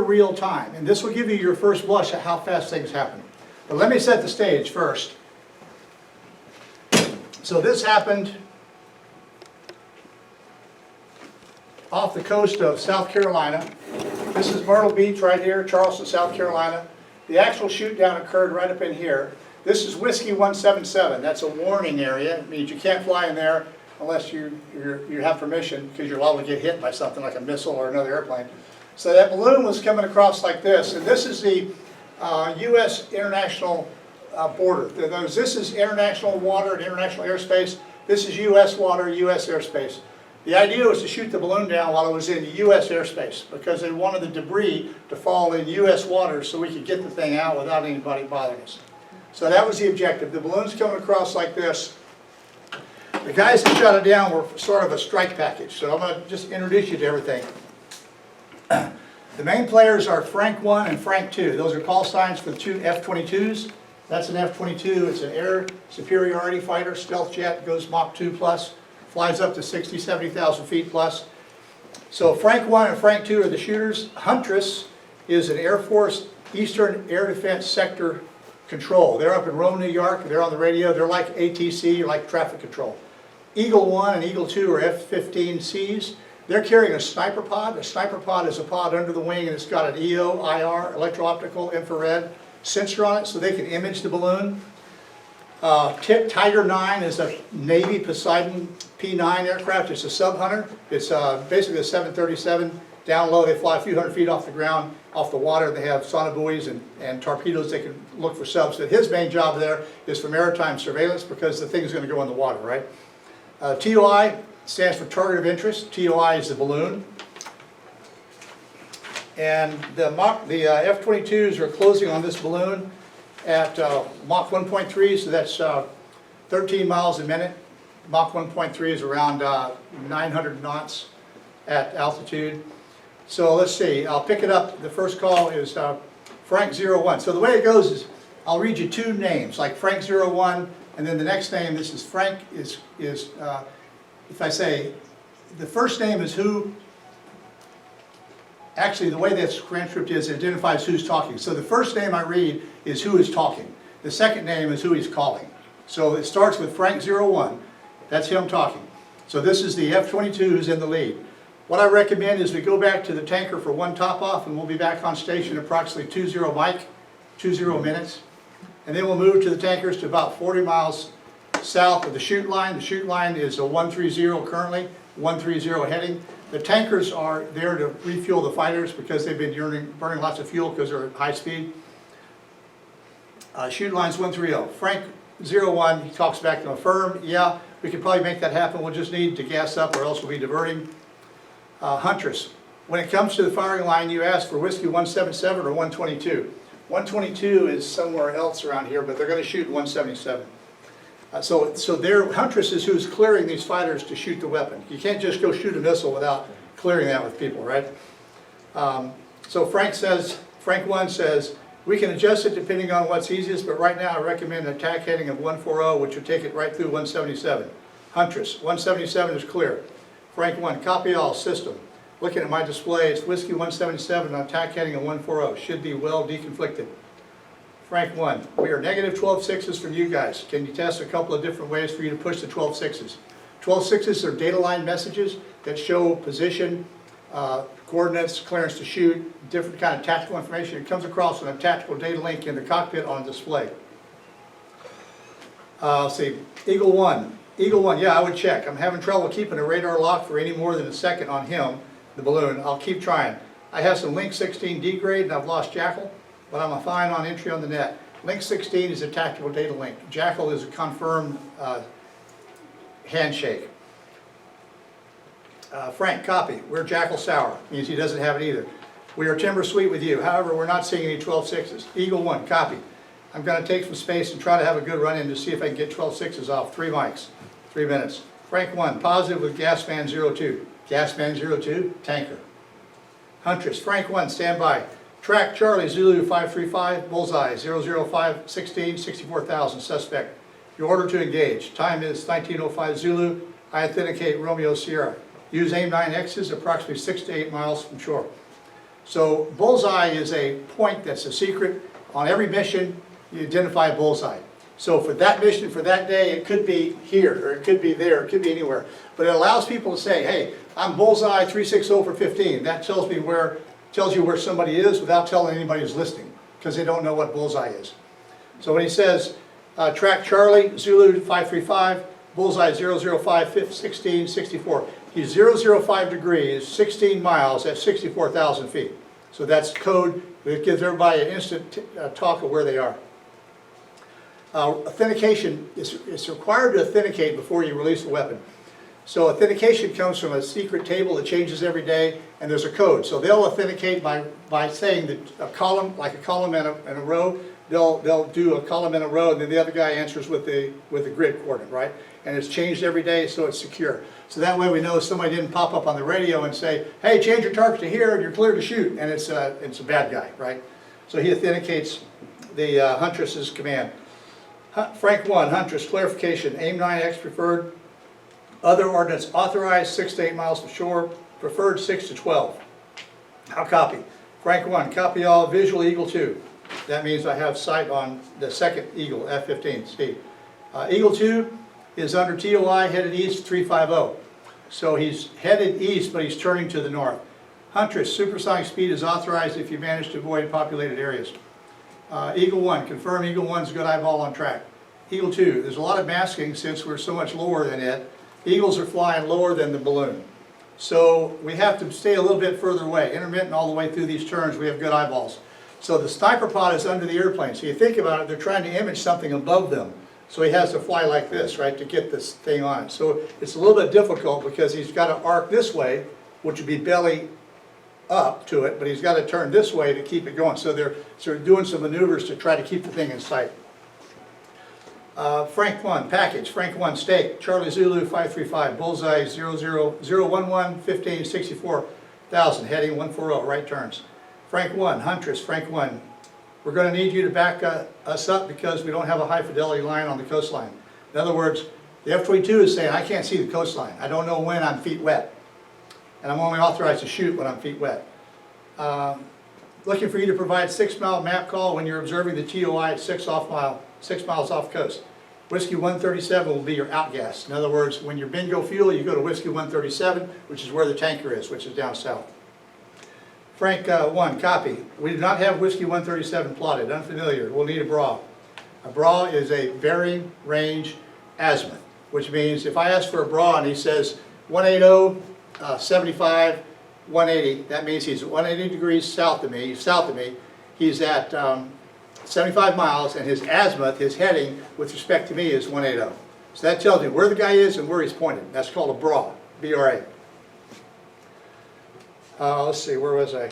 real time, and this will give you your first blush at how fast things happen. But let me set the stage first. So this happened off the coast of South Carolina. This is Myrtle Beach right here, Charleston, South Carolina. The actual shoot down occurred right up in here. This is Whiskey 177. That's a warning area. It means you can't fly in there unless you have permission, because you're liable to get hit by something like a missile or another airplane. So that balloon was coming across like this, and this is the U.S. international border. This is international water and international airspace. This is U.S. water, U.S. airspace. The idea was to shoot the balloon down while it was in U.S. airspace, because they wanted the debris to fall in U.S. waters so we could get the thing out without anybody bothering us. So that was the objective. The balloon's coming across like this. The guys that shot it down were sort of a strike package, so I'm going to just introduce you to everything. The main players are Frank 1 and Frank 2. Those are call signs for the two F-22s. That's an F-22. It's an air superiority fighter, stealth jet, goes Mach 2 plus, flies up to 60, 70,000 feet plus. So Frank 1 and Frank 2 are the shooters. Huntress is an Air Force Eastern Air Defense Sector Control. They're up in Rome, New York. They're on the radio. They're like ATC, like traffic control. Eagle 1 and Eagle 2 are F-15Cs. They're carrying a sniper pod. A sniper pod is a pod under the wing, and it's got an EO, IR, electro-optical, infrared sensor on it so they can image the balloon. Tiger 9 is a Navy Poseidon P9 aircraft. It's a sub-hunter. It's basically a 737. Down low, they fly a few hundred feet off the ground, off the water. They have sonobuoys and torpedoes. They can look for subs. But his main job there is for maritime surveillance, because the thing is going to go in the water, right? TOI stands for target of interest. TOI is the balloon. And the F-22s are closing on this balloon at Mach 1.3, so that's 13 miles a minute. Mach 1.3 is around 900 knots at altitude. So let's see, I'll pick it up. The first call is Frank 01. So the way it goes is I'll read you two names, like Frank 01, and then the next name, this is Frank, if I say, the first name is who, actually the way this transcript is, it identifies who's talking. So the first name I read is who is talking. The second name is who he's calling. So it starts with Frank 01, that's him talking. So this is the F-22 who's in the lead. What I recommend is we go back to the tanker for one top off, and we'll be back on station approximately 20 minutes. And then we'll move to the tankers to about 40 miles south of the shoot line. The shoot line is a 130 currently, 130 heading. The tankers are there to refuel the fighters because they've been burning lots of fuel because they're at high speed. Shoot line's 130. Frank 01, he talks back to affirm, yeah, we could probably make that happen. We'll just need to gas up or else we'll be diverting. Huntress, when it comes to the firing line, you ask for Whiskey 177 or 122. 122 is somewhere else around here, but they're going to shoot 177. So Huntress is who's clearing these fighters to shoot the weapon. You can't just go shoot a missile without clearing that with people, right? So Frank 1 says, we can adjust it depending on what's easiest, but right now I recommend an attack heading of 140, which would take it right through 177. Huntress, 177 is clear. Frank 1, copy all, system. Looking at my display, it's Whiskey 177 on attack heading of 140. Should be well deconflicted. Frank 1, we are negative 12.6s from you guys. Can you test a couple of different ways for you to push the 12.6s? 12.6s are data line messages that show position, coordinates, clearance to shoot, different kind of tactical information. It comes across on a tactical data link in the cockpit on display. Let's see, Eagle 1. Eagle 1, yeah, I would check. I'm having trouble keeping a radar lock for any more than a second on him, the balloon. I'll keep trying. I have some Link 16 degrade and I've lost Jackal, but I'm fine on entry on the net. Link 16 is a tactical data link. Jackal is a confirmed handshake. Frank, copy. We're Jackal sour. Means he doesn't have it either. We are timber sweet with you. However, we're not seeing any 12.6s. Eagle 1, copy. I'm going to take some space and try to have a good run in to see if I can get 12.6s off. 3 mics, 3 minutes. Frank 1, positive with Gasman 02. Gasman 02, tanker. Huntress, Frank 1, stand by. Track Charlie Zulu 535, bullseye 005 16, 64,000, suspect. Your order to engage. Time is 1905 Zulu. I authenticate Romeo Sierra. Use AIM 9Xs approximately 6 to 8 miles from shore. So bullseye is a point that's a secret. On every mission, you identify a bullseye. So for that mission, for that day, it could be here, or it could be there, it could be anywhere. But it allows people to say, hey, I'm bullseye 360 for 15. That tells you where somebody is without telling anybody who's listening, because they don't know what bullseye is. So when he says, track Charlie, Zulu 535, bullseye 005, 16, 64. He's 005 degrees, 16 miles at 64,000 feet. So that's code that gives everybody an instant talk of where they are. Authentication, it's required to authenticate before you release the weapon. So authentication comes from a secret table that changes every day, and there's a code. So they'll authenticate by saying that a column, like a column and a row, they'll do a column in a row, and then the other guy answers with the grid coordinate, right? And it's changed every day, so it's secure. So that way we know somebody didn't pop up on the radio and say, hey, change your target to here and you're clear to shoot, and it's a bad guy, right? So he authenticates the Huntress's command. Frank 1, Huntress, clarification, aim 9X preferred, other ordnance authorized 6 to 8 miles from shore, preferred 6 to 12. How copy? Frank 1, copy all, visual Eagle 2. That means I have sight on the second Eagle, F-15, Steve. Eagle 2 is under TOI, headed east, 350. So he's headed east, but he's turning to the north. Huntress, supersonic speed is authorized if you manage to avoid populated areas. Eagle 1, confirm Eagle 1's good eyeball on track. Eagle 2, there's a lot of masking since we're so much lower than it. Eagles are flying lower than the balloon. So we have to stay a little bit further away. Intermittent all the way through these turns, we have good eyeballs. So the sniper pod is under the airplane. So you think about it, they're trying to image something above them. So he has to fly like this, right, to get this thing on it. So it's a little bit difficult because he's got to arc this way, which would be belly up to it, but he's got to turn this way to keep it going. So they're sort of doing some maneuvers to try to keep the thing in sight. Frank 1, package, Frank 1, stake, Charlie Zulu 535, bullseye 011, 15, 64,000, heading 140, right turns. Frank 1, Huntress, Frank 1, we're going to need you to back us up because we don't have a high fidelity line on the coastline. In other words, the F-22 is saying, I can't see the coastline. I don't know when I'm feet wet. And I'm only authorized to shoot when I'm feet wet. Looking for you to provide 6-mile map call when you're observing the TOI at 6 miles off coast. Whiskey 137 will be your outgas. In other words, when you're bingo fuel, you go to Whiskey 137, which is where the tanker is, which is down south. Frank 1, copy. We do not have Whiskey 137 plotted, unfamiliar. We'll need a BRA. A BRA is a varying range azimuth, which means if I ask for a BRA and he says 180, 75, 180, that means he's 180 degrees south of me. He's at 75 miles, and his azimuth, his heading, with respect to me, is 180. So that tells me where the guy is and where he's pointed. That's called a BRA, B-R-A. Let's see, where was I?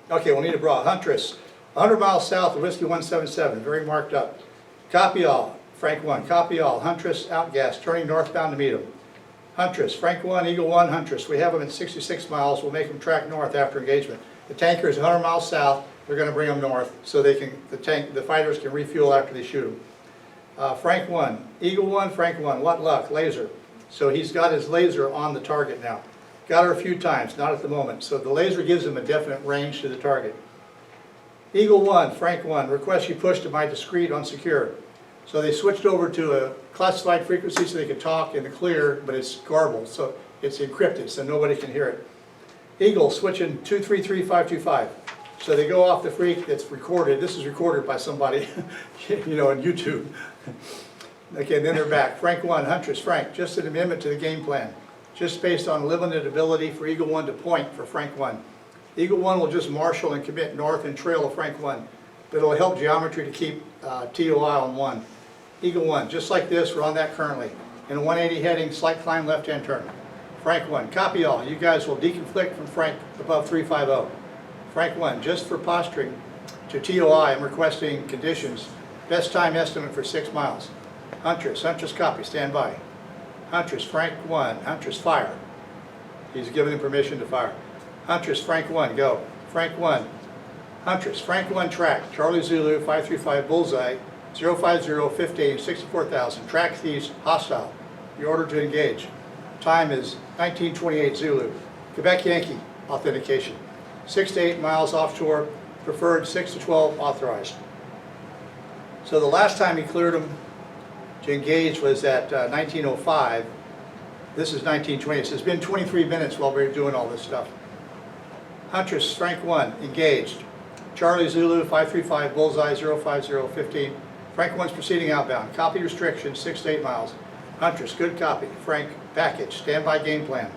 Okay, we'll need a BRA. Huntress, 100 miles south of Whiskey 177, very marked up. Copy all, Frank 1, copy all. Huntress, outgas, turning northbound to meet him. Huntress, Frank 1, Eagle 1, Huntress. We have them at 66 miles. We'll make them track north after engagement. The tanker is 100 miles south. They're going to bring them north so they can, the fighters can refuel after they shoot them. Frank 1, Eagle 1, Frank 1, what luck, laser. So he's got his laser on the target now. Got her a few times, not at the moment. So the laser gives him a definite range to the target. Eagle 1, Frank 1, request you push to my discreet on secure. So they switched over to a classified frequency so they could talk in the clear, but it's garbled, so it's encrypted, so nobody can hear it. Eagle switching 233525. So they go off the freak that's recorded. This is recorded by somebody, you know, on YouTube. Okay, then they're back. Frank 1, Huntress, Frank, just an amendment to the game plan. Just based on limited ability for Eagle 1 to point for Frank 1. Eagle 1 will just marshal and commit north and trail of Frank 1. But it'll help geometry to keep TOI on 1. Eagle 1, just like this, we're on that currently. In a 180 heading, slight climb, left-hand turn. Frank 1, copy all. You guys will deconflict from Frank above 350. Frank 1, just for posturing to TOI, I'm requesting conditions. Best time estimate for 6 miles. Huntress, Huntress copy, stand by. Huntress, Frank 1, Huntress fire. He's given him permission to fire. Huntress, Frank 1, go. Frank 1, Huntress, Frank 1 track, Charlie Zulu 535 bullseye, 050, 15, 64,000. Track these hostile. Your order to engage. Time is 1928 Zulu. Quebec Yankee, authentication. 6 to 8 miles offshore, preferred 6 to 12 authorized. So the last time he cleared them to engage was at 1905. This is 1920, so it's been 23 minutes while we were doing all this stuff. Huntress, Frank 1, engaged. Charlie Zulu, 535, bullseye, 05015. Frank 1's proceeding outbound. Copy restriction, 6 to 8 miles. Huntress, good copy. Frank, package, standby game plan.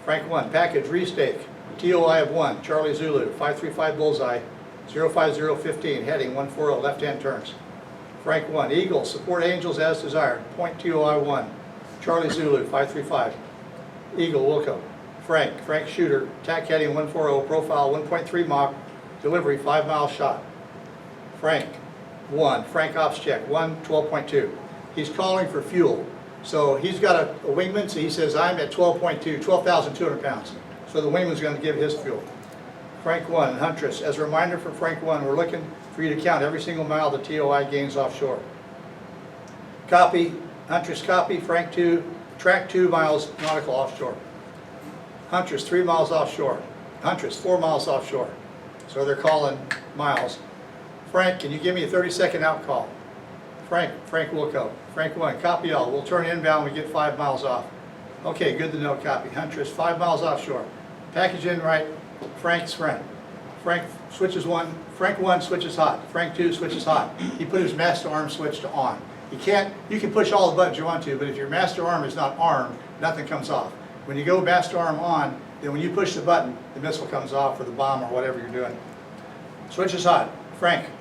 Frank 1, package, restake. TOI of 1, Charlie Zulu, 535, bullseye, 05015, heading 140, left-hand turns. Frank 1, Eagle, support Angels as desired. Point TOI 1, Charlie Zulu, 535. Eagle, Wilco. Frank shooter, attack heading 140, profile 1.3 Mach, delivery 5 mile shot. Frank 1, Frank ops check, 12.2. He's calling for fuel. So he's got a wingman, so he says, I'm at 12.2, 12,200 pounds. So the wingman's going to give his fuel. Frank 1, Huntress, as a reminder for Frank 1, we're looking for you to count every single mile the TOI gains offshore. Copy, Huntress copy, Frank 2, track 2 miles nautical offshore. Huntress 3 miles offshore. Huntress 4 miles offshore. So they're calling miles. Frank, can you give me a 30-second out call? Frank Wilco. Frank 1, copy all. We'll turn inbound, we get 5 miles off. Okay, good to know, copy. Huntress 5 miles offshore. Package in right, Frank's friend. Frank switches 1, Frank 1 switches hot. Frank 2 switches hot. He put his master arm switch to on. You can push all the buttons you want to, but if your master arm is not armed, nothing comes off. When you go master arm on, then when you push the button, the missile comes off or the bomb or whatever you're doing. Switch is hot.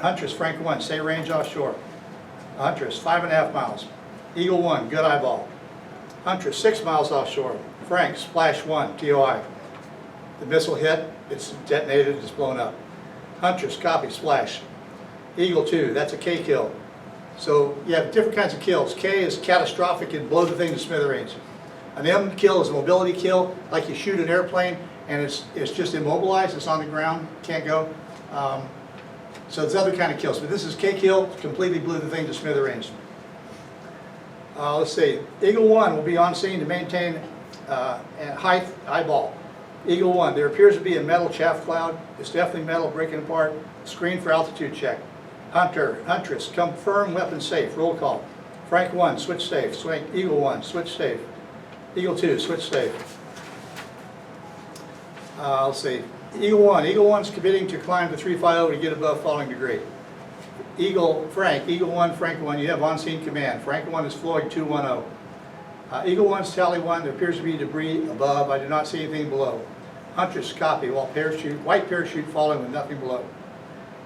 Huntress, Frank 1, stay range offshore. Huntress, 5.5 miles. Eagle 1, good eyeball. Huntress, 6 miles offshore. Frank, splash 1, TOI. The missile hit, it's detonated, it's blown up. Huntress, copy, splash. Eagle 2, that's a K kill. So you have different kinds of kills. K is catastrophic and blow the thing to smithereens. An M kill is a mobility kill, like you shoot an airplane and it's just immobilized, it's on the ground, can't go. So it's other kind of kills, but this is K kill, completely blew the thing to smithereens. Let's see, Eagle 1 will be on scene to maintain height, eyeball. Eagle 1, there appears to be a metal chaff cloud. It's definitely metal breaking apart. Screen for altitude check. Huntress, confirm weapon safe, roll call. Frank 1, switch safe. Eagle 1, switch safe. Eagle 2, switch safe. Let's see. Eagle 1's committing to climb to 350 to get above falling degree. Eagle 1, Frank 1, you have on-scene command. Frank 1 is Floyd 210. Eagle 1's tally 1, there appears to be debris above. I do not see anything below. Huntress, copy, white parachute falling with nothing below.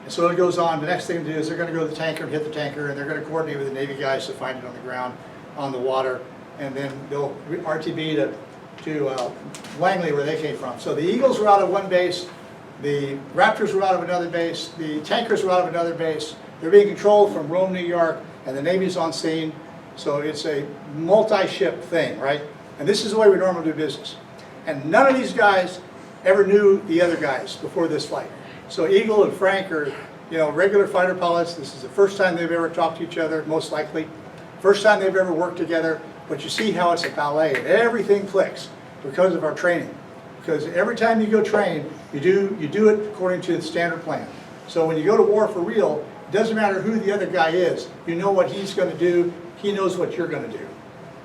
And so it goes on. The next thing to do is they're going to go to the tanker and hit the tanker, and they're going to coordinate with the Navy guys to find it on the ground, on the water, and then they'll RTB to Langley where they came from. So the Eagles were out of one base, the Raptors were out of another base, the tankers were out of another base. They're being controlled from Rome, New York, and the Navy's on scene. So it's a multi-ship thing, right? And this is the way we normally do business. And none of these guys ever knew the other guys before this flight. So Eagle and Frank are, regular fighter pilots. This is the first time they've ever talked to each other, most likely. First time they've ever worked together. But you see how it's a ballet. Everything clicks because of our training. Because every time you go train, you do it according to the standard plan. So when you go to war for real, it doesn't matter who the other guy is. You know what he's going to do. He knows what you're going to do.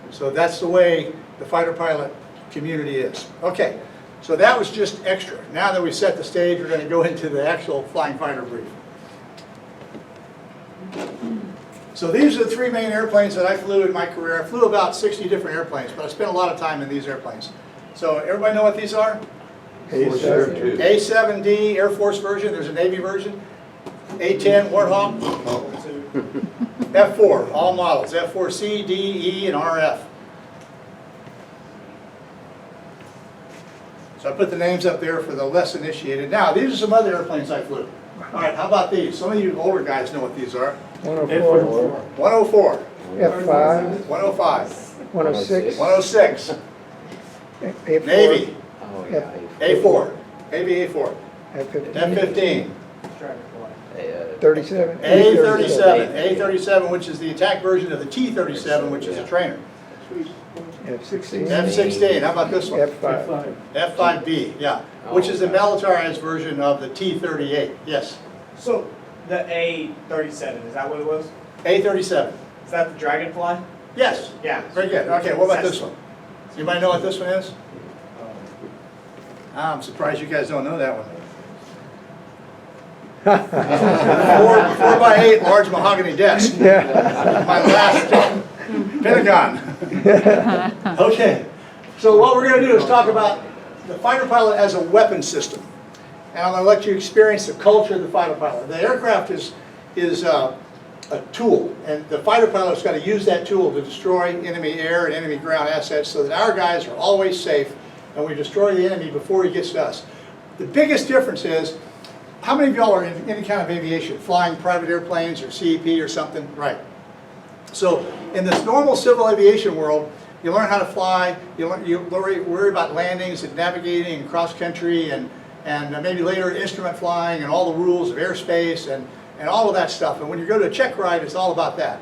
So that's the way the fighter pilot community is. Okay, so that was just extra. Now that we set the stage, we're going to go into the actual flying fighter brief. So these are the 3 main airplanes that I flew in my career. I flew about 60 different airplanes, but I spent a lot of time in these airplanes. So everybody know what these are? A7. A7D Air Force version. There's a Navy version. A10 Warthog. F4, all models. F4C, D, E, and RF. So I put the names up there for the less initiated. Now, these are some other airplanes I flew. All right, how about these? Some of you older guys know what these are. 104, 104, F5, 105, 106, 106, A4, Navy, Oh, yeah. A4, Navy A4, F15, F-15, 37, A-37, A-37, which is the attack version of the T-37, which is a trainer. F-16. F-16, how about this one? F-5. F-5B, yeah, which is the militarized version of the T-38, yes. So the A-37, is that what it was? A-37, Is that the Dragonfly? yes, Yeah. very good. Okay, what about this one? Anybody know what this one is? I'm surprised you guys don't know that one. 4x8 large mahogany desk. Yeah. My last Pentagon. Okay, so what we're going to do is talk about the fighter pilot as a weapon system. And I'm going to let you experience the culture of the fighter pilot. The aircraft is a tool, and the fighter pilot's got to use that tool to destroy enemy air and enemy ground assets so that our guys are always safe and we destroy the enemy before he gets to us. The biggest difference is, how many of y'all are in any kind of aviation, flying private airplanes or CEP or something? Right. So in this normal civil aviation world, you learn how to fly, you worry about landings and navigating and cross country and maybe later instrument flying and all the rules of airspace and all of that stuff. And when you go to a check ride, it's all about that.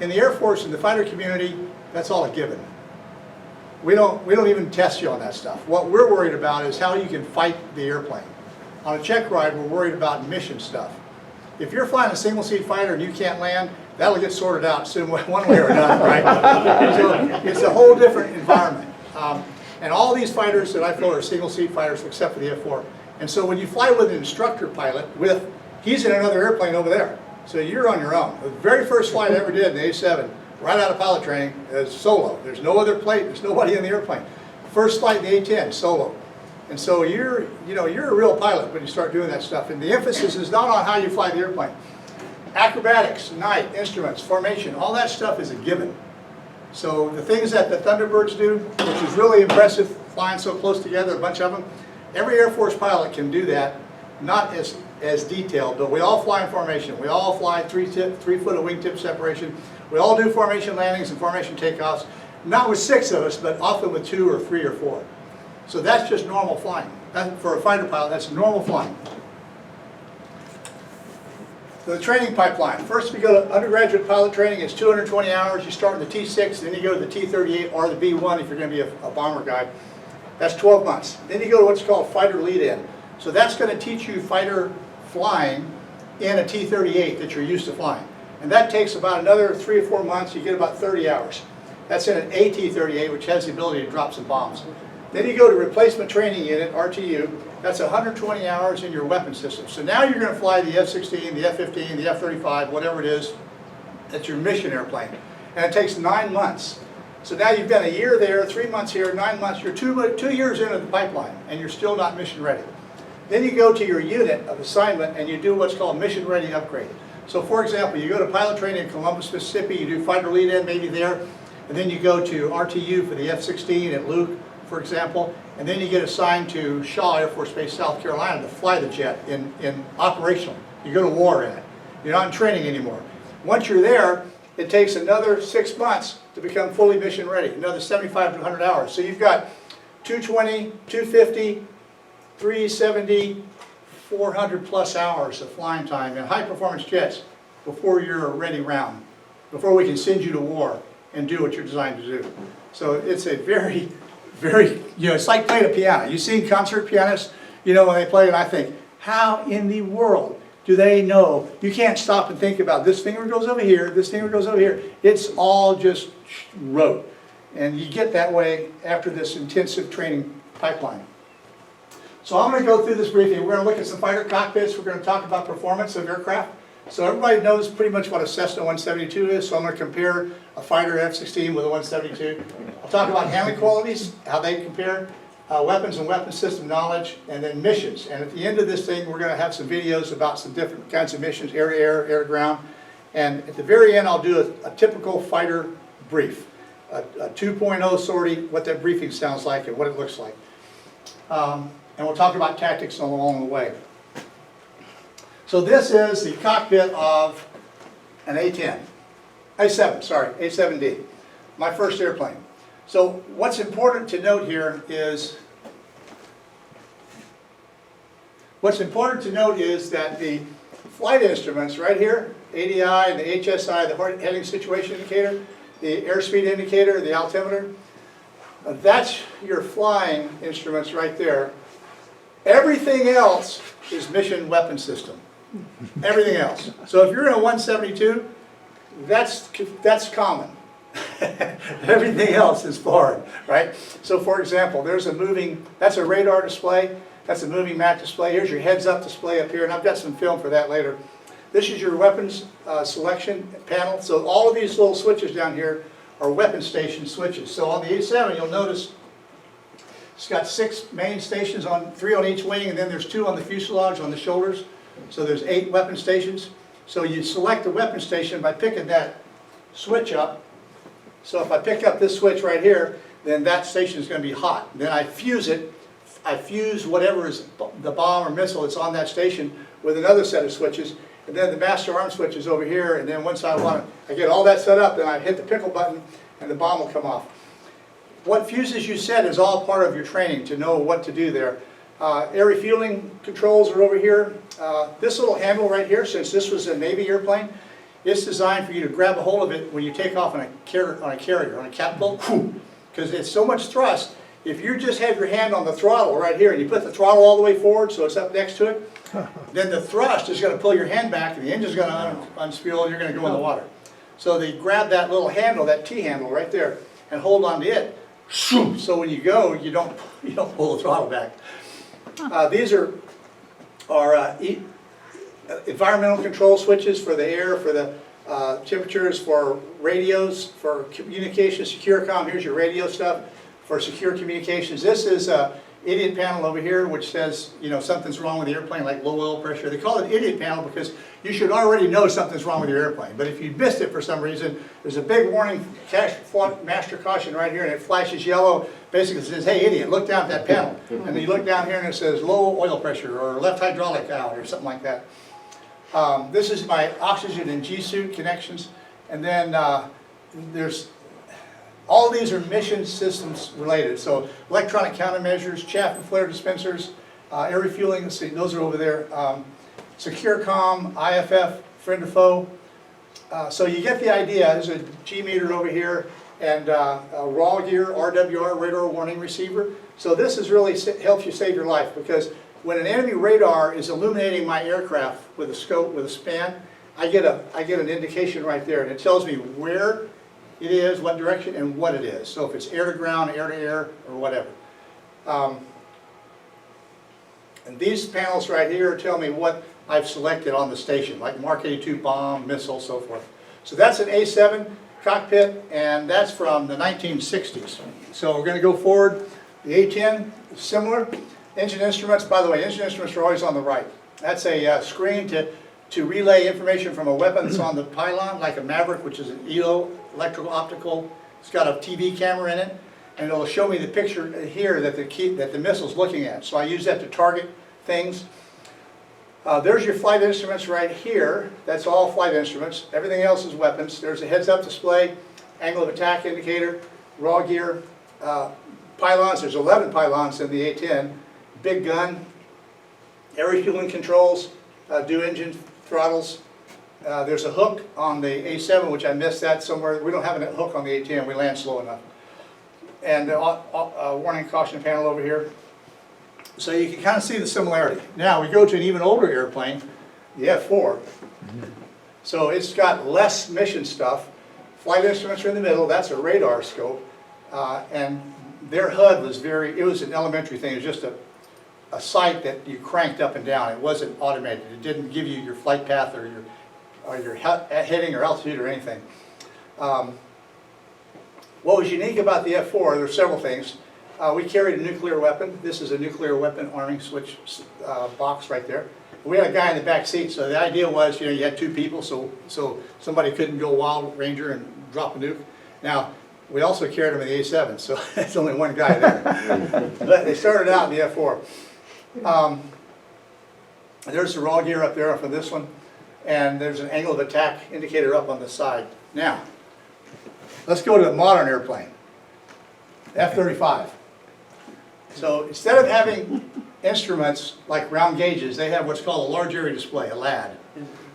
In the Air Force and the fighter community, that's all a given. We don't even test you on that stuff. What we're worried about is how you can fight the airplane. On a check ride, we're worried about mission stuff. If you're flying a single seat fighter and you can't land, that'll get sorted out soon, one way or another, right? So it's a whole different environment. And all these fighters that I flew are single seat fighters except for the F-4. And so when you fly with an instructor pilot, he's in another airplane over there. So you're on your own. The very first flight I ever did in the A-7, right out of pilot training, is solo. There's no other plate, there's nobody in the airplane. First flight in the A-10, solo. And so you're a real pilot when you start doing that stuff. And the emphasis is not on how you fly the airplane. Acrobatics, night, instruments, formation, all that stuff is a given. So the things that the Thunderbirds do, which is really impressive, flying so close together, a bunch of them, every Air Force pilot can do that, not as detailed, but we all fly in formation. We all fly 3 foot of wingtip separation. We all do formation landings and formation takeoffs, not with 6 of us, but often with 2 or 3 or 4. So that's just normal flying. For a fighter pilot, that's normal flying. So the training pipeline. First we go to undergraduate pilot training. It's 220 hours. You start in the T6, then you go to the T38 or the B1 if you're going to be a bomber guy. That's 12 months. Then you go to what's called fighter lead-in. So that's going to teach you fighter flying in a T38 that you're used to flying. And that takes about another 3 or 4 months. You get about 30 hours. That's in an AT-38, which has the ability to drop some bombs. Then you go to replacement training unit, RTU. That's 120 hours in your weapon system. So now you're going to fly the F-16, the F-15, the F-35, whatever it is. That's your mission airplane. And it takes 9 months. So now you've been a year there, 3 months here, 9 months. You're 2 years into the pipeline, and you're still not mission ready. Then you go to your unit of assignment, and you do what's called mission ready upgrade. So for example, you go to pilot training in Columbus, Mississippi. You do fighter lead-in maybe there. And then you go to RTU for the F-16 at Luke, for example, and then you get assigned to Shaw Air Force Base, South Carolina to fly the jet in operational. You go to war in it. You're not in training anymore. Once you're there, it takes another 6 months to become fully mission ready, another 75 to 100 hours. So you've got 220, 250, 370, 400 plus hours of flying time in high performance jets before you're a ready round, before we can send you to war and do what you're designed to do. So it's a very, it's like playing a piano. You've seen concert pianists, when they play, and I think, how in the world do they know? You can't stop and think about this finger goes over here, this finger goes over here. It's all just rote. And you get that way after this intensive training pipeline. So I'm going to go through this briefly. We're going to look at some fighter cockpits. We're going to talk about performance of aircraft. So everybody knows pretty much what a Cessna 172 is, so I'm going to compare a fighter F-16 with a 172. I'll talk about handling qualities, how they compare, weapons and weapon system knowledge, and then missions. And at the end of this thing, we're going to have some videos about some different kinds of missions, air-to-air, air-to-ground. And at the very end, I'll do a typical fighter brief, a 2.0 sortie, what that briefing sounds like and what it looks like. And we'll talk about tactics along the way. So this is the cockpit of an A-10, A-7D, my first airplane. So what's important to note here is, that the flight instruments right here, ADI and the HSI, the heading situation indicator, the airspeed indicator, the altimeter, That's your flying instruments right there. Everything else is mission weapon system. Everything else. So if you're in a 172, that's common. Everything else is foreign, right? So for example, that's a radar display, that's a moving map display. Here's your heads-up display up here, and I've got some film for that later. This is your weapons selection panel. So all of these little switches down here are weapon station switches. So on the A7, you'll notice it's got 6 main stations, 3 on each wing, and then there's 2 on the fuselage on the shoulders. So there's 8 weapon stations. So you select the weapon station by picking that switch up. So if I pick up this switch right here, then that station is going to be hot. Then I fuse it. I fuse whatever is the bomb or missile that's on that station with another set of switches. And then the master arm switch is over here. And then once I get all that set up, then I hit the pickle button and the bomb will come off. What fuses you set is all part of your training to know what to do there. Air refueling controls are over here. This little handle right here, since this was a Navy airplane, it's designed for you to grab a hold of it when you take off on a carrier, on a catapult, because it's so much thrust. If you just have your hand on the throttle right here and you put the throttle all the way forward so it's up next to it, then the thrust is going to pull your hand back and the engine's going to unspool and you're going to go in the water. So they grab that little handle, that T-handle right there, and hold on to it. So when you go, you don't pull the throttle back. These are environmental control switches for the air, for the temperatures, for radios, for communications, secure comm. Here's your radio stuff for secure communications. This is an idiot panel over here, which says, you know, something's wrong with the airplane, like low oil pressure. They call it idiot panel because you should already know something's wrong with your airplane. But if you missed it for some reason, there's a big warning, master caution right here, and it flashes yellow. Basically it says, hey idiot, look down at that panel. And then you look down here and it says low oil pressure or left hydraulic out or something like that. This is my oxygen and G-suit connections. And then all these are mission systems related. So electronic countermeasures, chaff and flare dispensers, air refueling, see, those are over there. Secure comm, IFF, friend or foe. So you get the idea. There's a G meter over here and a raw gear, RWR, radar warning receiver. So this is really helps you save your life, because when an enemy radar is illuminating my aircraft with a scope, with a span, I get an indication right there, and it tells me where it is, what direction, and what it is. So if it's air to ground, air to air, or whatever. And these panels right here tell me what I've selected on the station, like Mark 82 bomb, missile, so forth. So that's an A7 cockpit, and that's from the 1960s. So we're going to go forward. The A10 is similar. Engine instruments, by the way, engine instruments are always on the right. That's a screen to relay information from a weapon that's on the pylon, like a Maverick, which is an ELO, electrical optical. It's got a TV camera in it, and it'll show me the picture here that the missile's looking at. So I use that to target things. There's your flight instruments right here. That's all flight instruments. Everything else is weapons. There's a heads-up display, angle of attack indicator, raw gear, pylons. There's 11 pylons in the A10. Big gun, air refueling controls, do engine throttles. There's a hook on the A7, which I missed that somewhere. We don't have a hook on the A10. We land slow enough. And warning caution panel over here. So you can kind of see the similarity. Now we go to an even older airplane, the F4. So it's got less mission stuff. Flight instruments are in the middle. That's a radar scope. And their HUD was it was an elementary thing. It was just a sight that you cranked up and down. It wasn't automated. It didn't give you your flight path or your heading or altitude or anything. What was unique about the F4, there were several things. We carried a nuclear weapon. This is a nuclear weapon arming switch box right there. We had a guy in the back seat, so the idea was, you know, you had 2 people, so somebody couldn't go wild ranger and drop a nuke. Now, we also carried them in the A7, so there's only one guy there. But they started out in the F4. There's the raw gear up there for this one, and there's an angle of attack indicator up on the side. Now, let's go to a modern airplane, F-35. So instead of having instruments like round gauges, they have what's called a large area display, a LAD.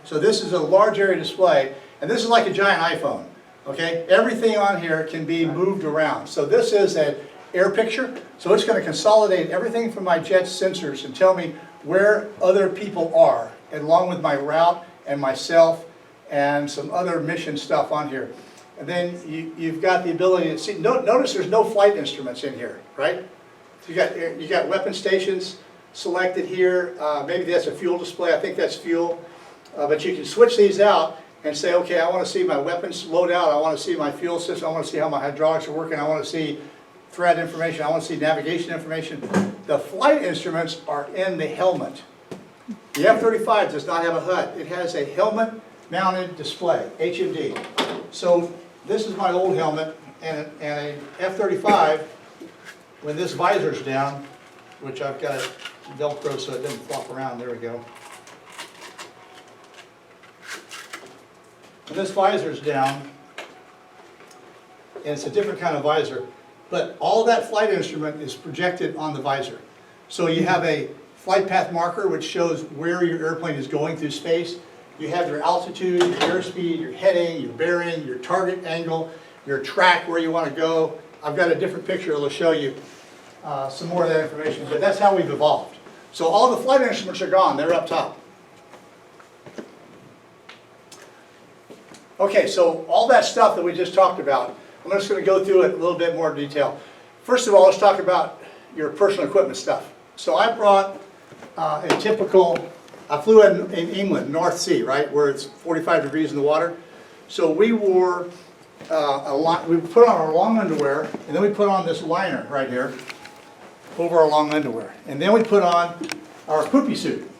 So this is a large area display, and this is like a giant iPhone. Okay, everything on here can be moved around. So this is a air picture. So it's going to consolidate everything from my jet's sensors and tell me where other people are, along with my route and myself and some other mission stuff on here. And then you've got the ability to see, notice there's no flight instruments in here, right? So you got weapon stations selected here. Maybe that's a fuel display, I think that's fuel. But you can switch these out and say, okay, I want to see my weapons loadout, I want to see my fuel system, I want to see how my hydraulics are working, I want to see threat information, I want to see navigation information. The flight instruments are in the helmet. The F-35 does not have a HUD. It has a helmet-mounted display, HMD. So this is my old helmet, and a F-35, when this visor's down, which I've got it Velcro so it doesn't flop around, there we go. When this visor's down, and it's a different kind of visor, but all that flight instrument is projected on the visor. So you have a flight path marker which shows where your airplane is going through space. You have your altitude, your airspeed, your heading, your bearing, your target angle, your track, where you want to go. I've got a different picture that'll show you some more of that information, but that's how we've evolved. So all the flight instruments are gone, they're up top. Okay, so all that stuff that we just talked about, I'm just going to go through it in a little bit more detail. First of all, let's talk about your personal equipment stuff. So I brought a typical, I flew in England, North Sea, right, where it's 45 degrees in the water. So we wore, we put on our long underwear, and then we put on this liner right here over our long underwear. And then we put on our poopy suit.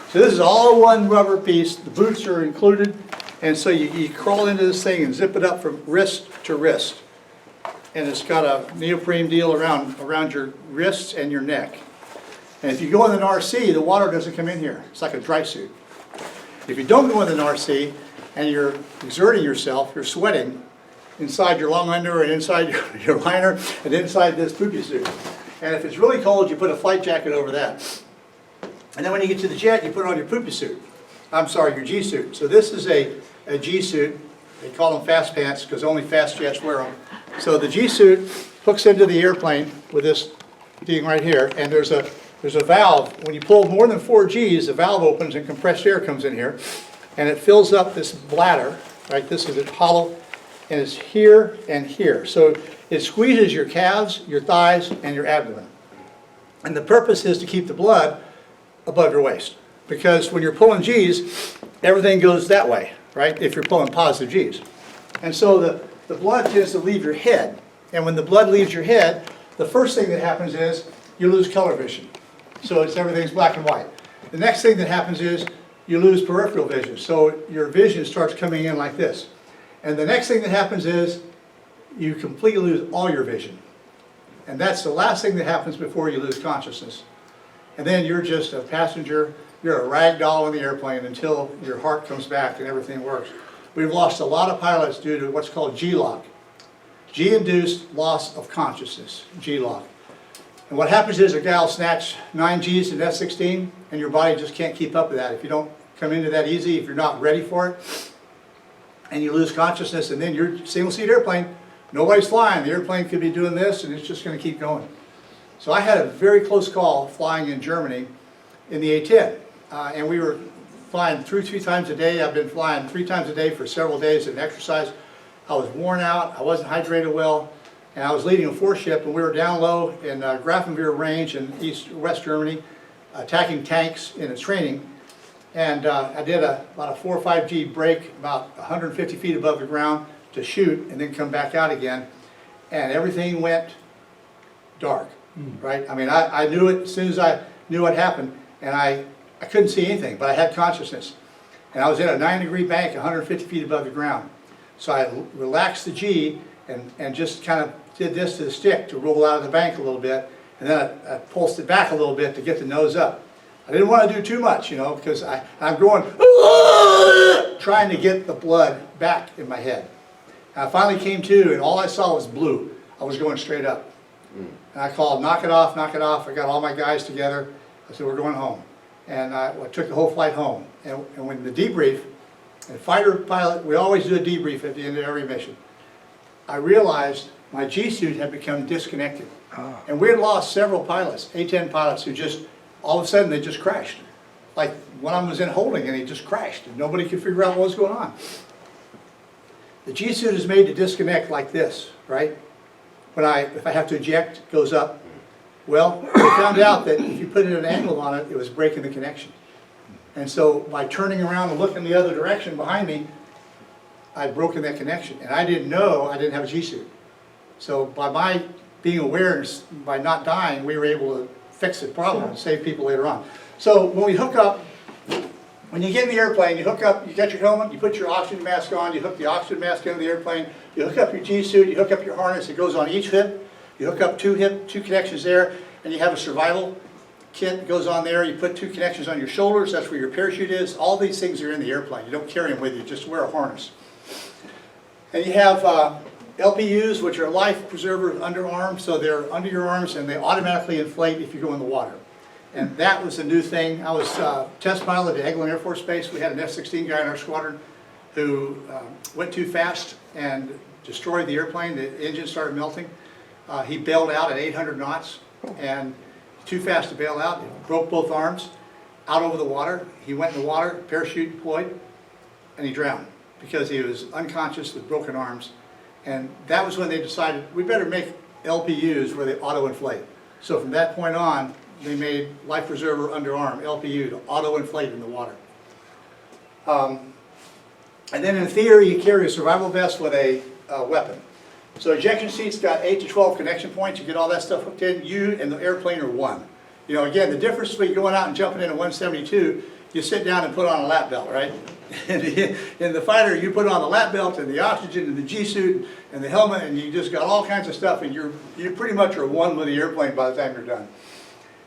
So this is all one rubber piece, the boots are included, and so you crawl into this thing and zip it up from wrist to wrist. And it's got a neoprene deal around your wrists and your neck. And if you go in the North Sea, the water doesn't come in here. It's like a dry suit. If you don't go in the North Sea and you're exerting yourself, you're sweating inside your long underwear and inside your liner and inside this poopy suit. And if it's really cold, you put a flight jacket over that. And then when you get to the jet, you put on your poopy suit. I'm sorry, your G suit. So this is a G suit. They call them fast pants because only fast jets wear them. So the G suit hooks into the airplane with this thing right here, and there's a valve. When you pull more than 4 Gs, the valve opens and compressed air comes in here, and it fills up this bladder. Right, this is hollow, and it's here and here. So it squeezes your calves, your thighs, and your abdomen. And the purpose is to keep the blood above your waist, because when you're pulling G's, everything goes that way, right, if you're pulling positive G's. And so the blood tends to leave your head, and when the blood leaves your head, the first thing that happens is you lose color vision. So everything's black and white. The next thing that happens is you lose peripheral vision, so your vision starts coming in like this. And the next thing that happens is you completely lose all your vision. And that's the last thing that happens before you lose consciousness. And then you're just a passenger, you're a rag doll in the airplane until your heart comes back and everything works. We've lost a lot of pilots due to what's called G-lock. G-induced loss of consciousness, G-lock. And what happens is a gal snatch 9 Gs in F-16 and your body just can't keep up with that. If you don't come into that easy, if you're not ready for it, and you lose consciousness, and then you're single seat airplane, nobody's flying, the airplane could be doing this and it's just going to keep going. So I had a very close call flying in Germany in the A-10, and we were flying 3 times a day. I've been flying 3 times a day for several days and exercise. I was worn out, I wasn't hydrated well, and I was leading a 4-ship, and we were down low in Grafenwehr range in West Germany, attacking tanks in a training. And I did about a 4 or 5 G break about 150 feet above the ground to shoot and then come back out again, and everything went dark. Right? I mean, I knew it as soon as I knew what happened, and I couldn't see anything, but I had consciousness. And I was in a 9-degree bank 150 feet above the ground. So I relaxed the G and just kind of did this to the stick to roll out of the bank a little bit, and then I pulsed it back a little bit to get the nose up. I didn't want to do too much, you know, because I'm going, trying to get the blood back in my head. And I finally came to, and all I saw was blue. I was going straight up. And I called, knock it off, knock it off. I got all my guys together. I said, we're going home. And I took the whole flight home. And when the debrief, and fighter pilot, we always do a debrief at the end of every mission. I realized my G suit had become disconnected. Ah. And we had lost several pilots, A-10 pilots, who just, all of a sudden, they just crashed. Like, one of them was in holding and he just crashed, and nobody could figure out what was going on. The G suit is made to disconnect like this, right? If I have to eject, it goes up. Well, we found out that if you put an angle on it, it was breaking the connection. And so by turning around and looking the other direction behind me, I'd broken that connection. And I didn't know I didn't have a G suit. So by my being aware, and by not dying, we were able to fix the problem and save people later on. So when we hook up, when you get in the airplane, you hook up, you get your helmet, you put your oxygen mask on, you hook the oxygen mask into the airplane, you hook up your G suit, you hook up your harness, it goes on each hip, you hook up two connections there, and you have a survival kit that goes on there, you put 2 connections on your shoulders, that's where your parachute is. All these things are in the airplane, you don't carry them with you, just wear a harness. And you have LPUs, which are life preserver underarms, so they're under your arms and they automatically inflate if you go in the water. And that was a new thing. I was test pilot at Eglin Air Force Base. We had an F-16 guy in our squadron who went too fast and destroyed the airplane. The engine started melting. He bailed out at 800 knots and too fast to bail out. He broke both arms out over the water. He went in the water, parachute deployed, and he drowned because he was unconscious with broken arms. And that was when they decided we better make LPUs where they auto-inflate. So from that point on, they made life preserver underarm, LPU, to auto-inflate in the water. And then in theory, you carry a survival vest with a weapon. So ejection seats got 8 to 12 connection points. You get all that stuff hooked in. You and the airplane are one. You know, again, the difference between going out and jumping in a 172, you sit down and put on a lap belt, right? In the fighter, you put on the lap belt and the oxygen and the G suit and the helmet, and you just got all kinds of stuff, and you pretty much are one with the airplane by the time you're done.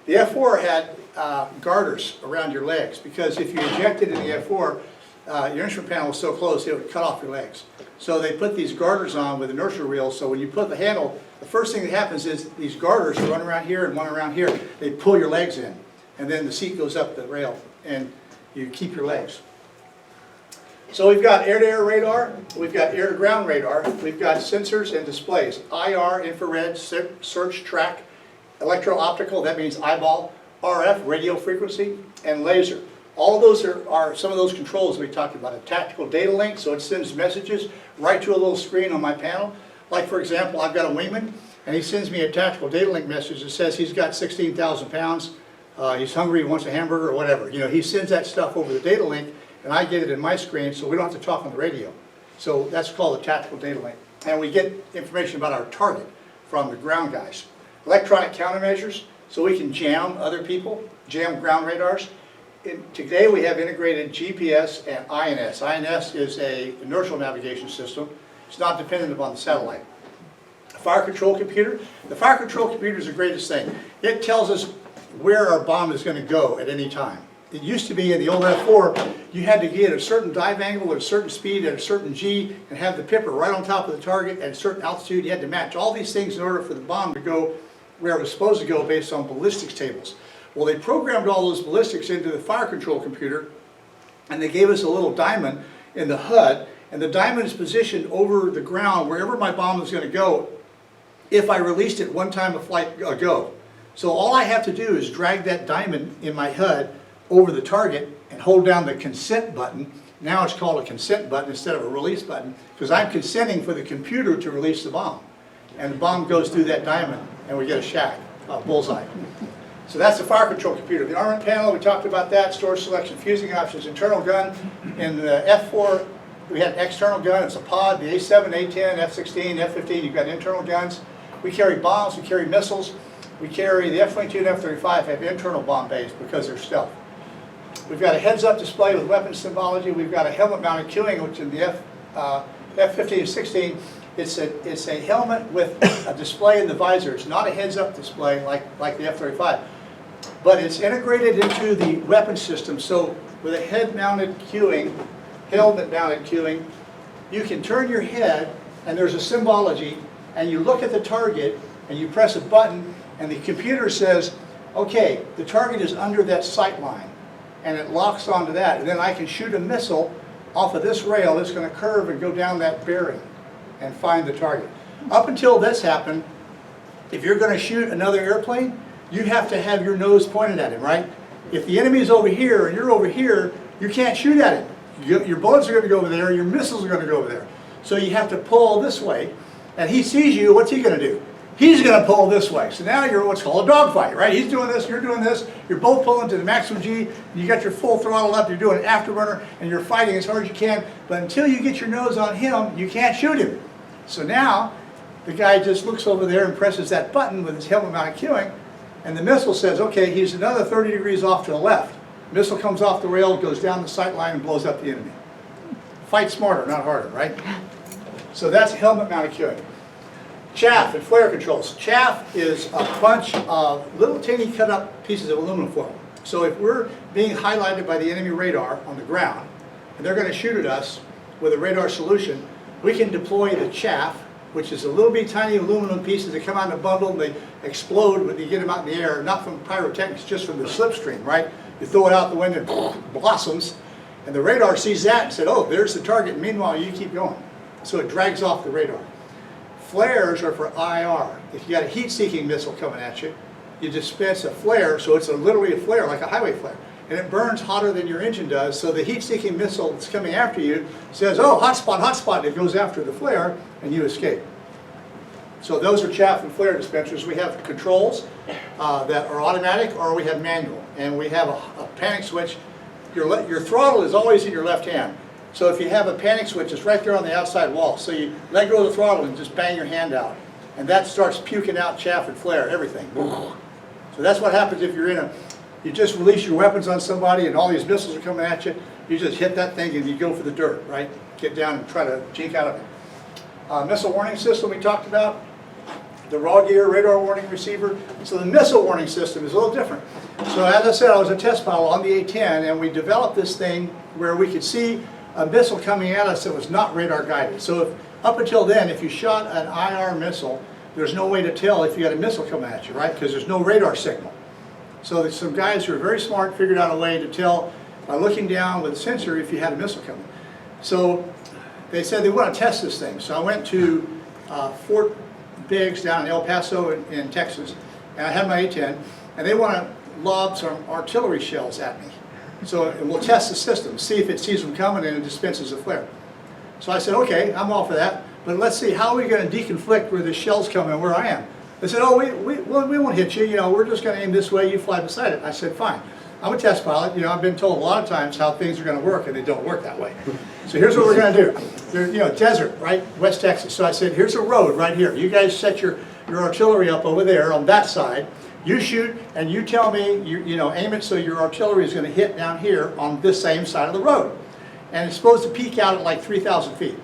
The F-4 had garters around your legs, because if you ejected in the F-4, your instrument panel was so close it would cut off your legs. So they put these garters on with inertial reels, so when you put the handle, the first thing that happens is these garters run around here and one around here. They pull your legs in, and then the seat goes up the rail, and you keep your legs. So we've got air-to-air radar, we've got air-to-ground radar, we've got sensors and displays, IR, infrared, search, track, electro-optical, that means eyeball, RF, radio frequency, and laser. All of those are some of those controls we talked about. A tactical data link, so it sends messages right to a little screen on my panel. Like, for example, I've got a wingman, and he sends me a tactical data link message that says he's got 16,000 pounds, he's hungry, he wants a hamburger, or whatever. You know, he sends that stuff over the data link, and I get it in my screen, so we don't have to talk on the radio. So that's called a tactical data link. And we get information about our target from the ground guys. Electronic countermeasures, so we can jam other people, jam ground radars. Today we have integrated GPS and INS. INS is an inertial navigation system. It's not dependent upon the satellite. A fire control computer. The fire control computer is the greatest thing. It tells us where our bomb is going to go at any time. It used to be in the old F-4, you had to get a certain dive angle at a certain speed at a certain G and have the pipper right on top of the target at a certain altitude. You had to match all these things in order for the bomb to go where it was supposed to go based on ballistics tables. Well, they programmed all those ballistics into the fire control computer, and they gave us a little diamond in the HUD, and the diamond is positioned over the ground wherever my bomb is going to go if I released it one time a flight ago. So all I have to do is drag that diamond in my HUD over the target and hold down the consent button. Now it's called a consent button instead of a release button, because I'm consenting for the computer to release the bomb. And the bomb goes through that diamond, and we get a shack, a bullseye. So that's the fire control computer. The armament panel, we talked about that, storage selection, fusing options, internal gun. In the F-4, we had an external gun, it's a pod, the A-7, A-10, F-16, F-15, you've got internal guns. We carry bombs, we carry missiles. We carry the F-22 and F-35 have internal bomb bays because they're stealth. We've got a heads-up display with weapons symbology. We've got a helmet-mounted queuing, which in the F-15 and 16, it's a helmet with a display in the visor. It's not a heads-up display like the F-35, but it's integrated into the weapon system. So with a head-mounted queuing, helmet-mounted queuing, you can turn your head, and there's a symbology, and you look at the target, and you press a button, and the computer says, okay, the target is under that sight line. And it locks onto that, and then I can shoot a missile off of this rail that's going to curve and go down that bearing and find the target. Up until this happened, if you're going to shoot another airplane, you have to have your nose pointed at him, right? If the enemy's over here and you're over here, you can't shoot at him. Your bullets are going to go over there, your missiles are going to go over there. So you have to pull this way, and he sees you, what's he going to do? He's going to pull this way. So now you're what's called a dogfight, right? He's doing this, you're doing this, you're both pulling to the maximum G, and you got your full throttle up, you're doing an afterburner, and you're fighting as hard as you can, but until you get your nose on him, you can't shoot him. So now, the guy just looks over there and presses that button with his helmet mounted cueing, and the missile says, okay, he's another 30 degrees off to the left. Missile comes off the rail, goes down the sight line, and blows up the enemy. Fight smarter, not harder, right? So that's helmet mounted cueing. Chaff and flare controls. Chaff is a bunch of little teeny cut up pieces of aluminum foil. So if we're being highlighted by the enemy radar on the ground, and they're going to shoot at us with a radar solution, we can deploy the chaff, which is a little bitty tiny aluminum pieces that come out in a bundle and they explode when you get them out in the air, not from pyrotechnics, just from the slipstream, right? You throw it out the window and it blossoms, and the radar sees that and said, oh, there's the target, and meanwhile you keep going. So it drags off the radar. Flares are for IR. If you got a heat-seeking missile coming at you, you dispense a flare, so it's literally a flare, like a highway flare. And it burns hotter than your engine does, so the heat-seeking missile that's coming after you says, oh, hot spot, and it goes after the flare, and you escape. So those are chaff and flare dispensers. We have controls that are automatic, or we have manual. And we have a panic switch. Your throttle is always in your left hand. So if you have a panic switch, it's right there on the outside wall. So you let go of the throttle and just bang your hand out. And that starts puking out chaff and flare, everything. So that's what happens if you're you just release your weapons on somebody and all these missiles are coming at you. You just hit that thing and you go for the dirt, right? Get down and try to jink out of it. Missile warning system we talked about. The raw gear radar warning receiver. So the missile warning system is a little different. So as I said, I was a test pilot on the A-10, and we developed this thing where we could see a missile coming at us that was not radar guided. So up until then, if you shot an IR missile, there's no way to tell if you got a missile coming at you, right? Because there's no radar signal. So there's some guys who are very smart figured out a way to tell by looking down with a sensor if you had a missile coming. So they said they want to test this thing. So I went to Fort Biggs down in El Paso in Texas, and I had my A-10, and they want to lob some artillery shells at me. So we'll test the system, see if it sees them coming and it dispenses a flare. So I said, okay, I'm all for that, but let's see, how are we going to deconflict where the shell's coming and where I am? They said, oh, we won't hit you, we're just going to aim this way, you fly beside it. I said, fine. I'm a test pilot, I've been told a lot of times how things are going to work, and they don't work that way. So here's what we're going to do. There's, desert, right, West Texas. So I said, here's a road right here. You guys set your artillery up over there on that side. You shoot, and you tell me, aim it so your artillery is going to hit down here on this same side of the road. And it's supposed to peak out at like 3,000 feet.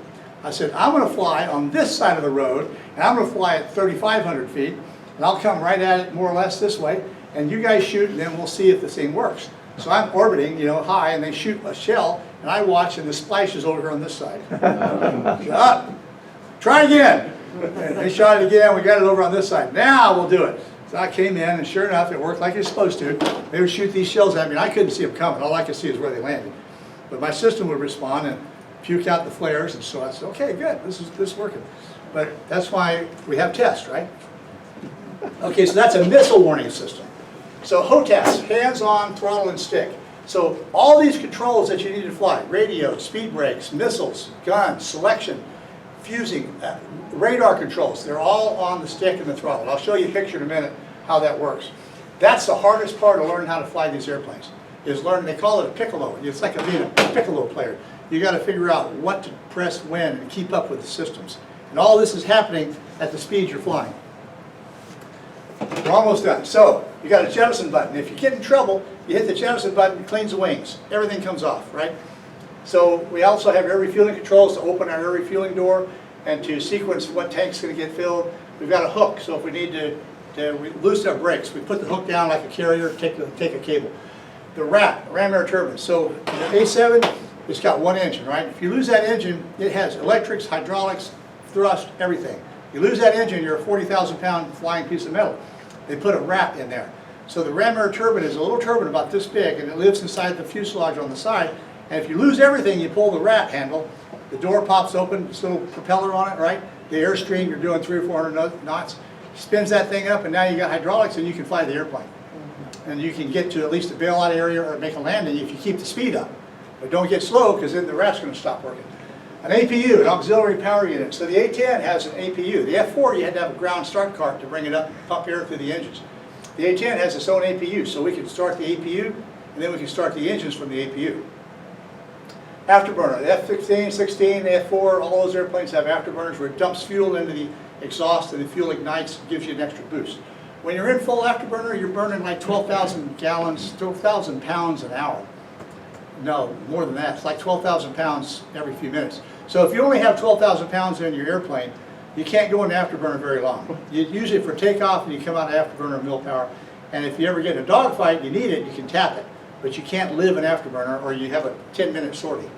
I said, I'm going to fly on this side of the road, and I'm going to fly at 3,500 feet, and I'll come right at it more or less this way, and you guys shoot, and then we'll see if this thing works. So I'm orbiting, high, and they shoot a shell, and I watch, and the splash is over here on this side. Try again. And they shot it again, we got it over on this side. Now we'll do it. So I came in, and sure enough, it worked like it's supposed to. They would shoot these shells at me, and I couldn't see them coming. All I could see is where they landed. But my system would respond and puke out the flares, and so I said, okay, good, this is working. But that's why we have tests, right? Okay, so that's a missile warning system. So HOTAS, hands-on, throttle and stick. So all these controls that you need to fly, radio, speed brakes, missiles, guns, selection, fusing, radar controls, they're all on the stick and the throttle. I'll show you a picture in a minute how that works. That's the hardest part of learning how to fly these airplanes, is learning, they call it a piccolo. It's like being a piccolo player. You got to figure out what to press when and keep up with the systems. And all this is happening at the speed you're flying. We're almost done. So, you got a jettison button. If you get in trouble, you hit the jettison button, it cleans the wings. Everything comes off, right? So, we also have air refueling controls to open our air refueling door and to sequence what tank's going to get filled. We've got a hook, so if we need we loosen our brakes, we put the hook down like a carrier, take a cable. The ram air turbine. So, the A7, it's got one engine, right? If you lose that engine, it has electrics, hydraulics, thrust, everything. You lose that engine, you're a 40,000-pound flying piece of metal. They put a wrap in there. So the ram air turbine is a little turbine about this big, and it lives inside the fuselage on the side. And if you lose everything, you pull the wrap handle, the door pops open, this little propeller on it, right? the airstream, you're doing 300 or 400 knots, spins that thing up, and now you got hydraulics and you can fly the airplane. And you can get to at least a bailout area or make a landing if you keep the speed up. But don't get slow, because then the rat's going to stop working. An APU, an auxiliary power unit. So the A-10 has an APU. The F-4, you had to have a ground start cart to bring it up, pump air through the engines. The A-10 has its own APU, so we can start the APU, and then we can start the engines from the APU. Afterburner, the F-15, 16, the F-4, all those airplanes have afterburners where it dumps fuel into the exhaust, and the fuel ignites, gives you an extra boost. When you're in full afterburner, you're burning like 12,000 gallons, 12,000 pounds an hour. No, more than that. It's like 12,000 pounds every few minutes. So if you only have 12,000 pounds in your airplane, you can't go into afterburner very long. You use it for takeoff, and you come out of afterburner mill power. And if you ever get in a dogfight, you need it, you can tap it. But you can't live in afterburner, or you have a 10-minute sortie.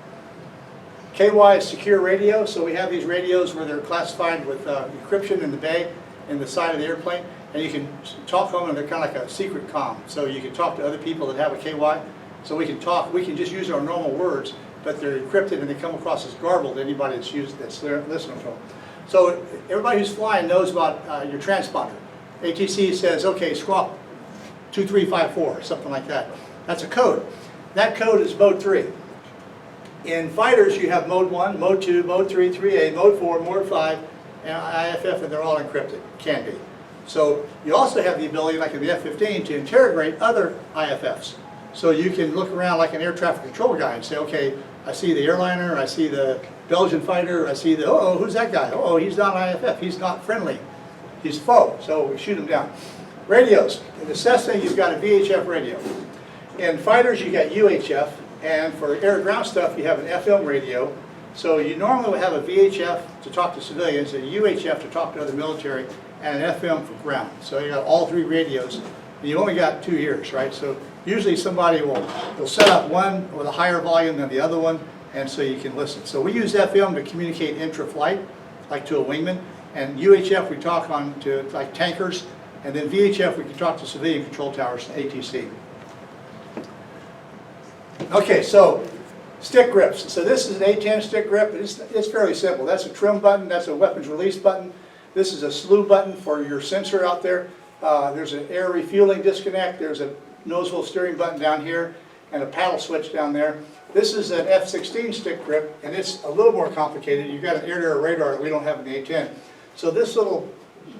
KY is secure radio, so we have these radios where they're classified with encryption in the bay, in the side of the airplane, and you can talk to them, and they're kind of like a secret comm. So you can talk to other people that have a KY. So we can talk, we can just use our normal words, but they're encrypted and they come across as garbled to anybody that's listening to them. So everybody who's flying knows about your transponder. ATC says, okay, squawk 2354, something like that. That's a code. That code is mode 3. In fighters, you have mode 1, mode 2, mode 3, 3A, mode 4, mode 5, and IFF, and they're all encrypted, can be. So you also have the ability, like in the F-15, to interrogate other IFFs. So you can look around like an air traffic control guy and say, okay, I see the airliner, I see the Belgian fighter, I see the, oh, who's that guy? Oh, he's not IFF, he's not friendly, he's foe, so we shoot him down. Radios. In the Cessna, you've got a VHF radio. In fighters, you got UHF, and for air-ground stuff, you have an FM radio. So you normally would have a VHF to talk to civilians, a UHF to talk to other military, and an FM for ground. So you got all 3 radios, and you only got 2 ears, right? So usually somebody will set up one with a higher volume than the other one, and so you can listen. So we use FM to communicate intra-flight, like to a wingman, and UHF we talk on to like tankers, and then VHF we can talk to civilian control towers, ATC. Okay, so stick grips. So this is an A-10 stick grip. It's fairly simple. That's a trim button. That's a weapons release button. This is a slew button for your sensor out there. There's an air refueling disconnect. There's a nosewheel steering button down here and a paddle switch down there. This is an F-16 stick grip, and it's a little more complicated. You've got an air-to-air radar that we don't have in the A-10. So this little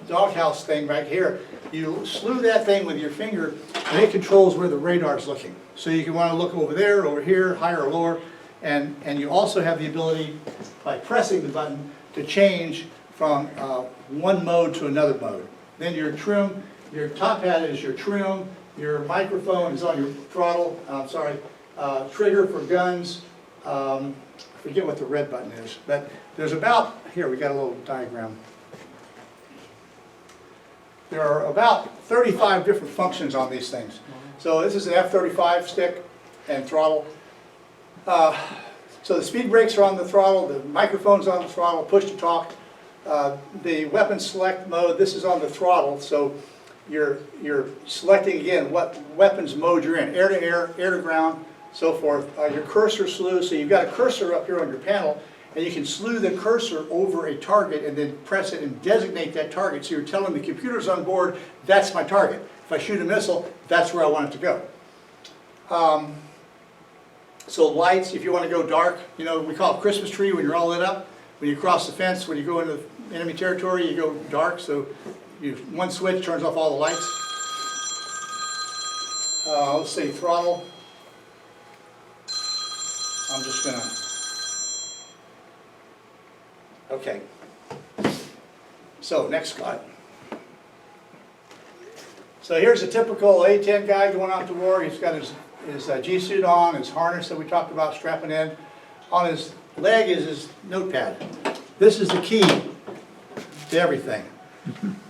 doghouse thing right here, you slew that thing with your finger, and it controls where the radar is looking. So you can want to look over there, over here, higher or lower, and you also have the ability, by pressing the button, to change from one mode to another mode. Then your trim, your top hat is your trim, your microphone is on your throttle, trigger for guns, I forget what the red button is, but there's about, here we got a little diagram. There are about 35 different functions on these things. So this is an F-35 stick and throttle. So the speed brakes are on the throttle, the microphone's on the throttle, push to talk. The weapon select mode, this is on the throttle, so you're selecting again what weapons mode you're in, air to air, air to ground, so forth. Your cursor slew, so you've got a cursor up here on your panel, and you can slew the cursor over a target and then press it and designate that target. So you're telling the computers on board, that's my target. If I shoot a missile, that's where I want it to go. So lights, if you want to go dark, you know, we call it Christmas tree when you're all lit up. When you cross the fence, when you go into enemy territory, you go dark. So one switch turns off all the lights. Let's say throttle. I'm just gonna, okay. So next slide. So here's a typical A-10 guy going out to war. He's got his G-suit on, his harness that we talked about strapping in. On his leg is his notepad. This is the key to everything.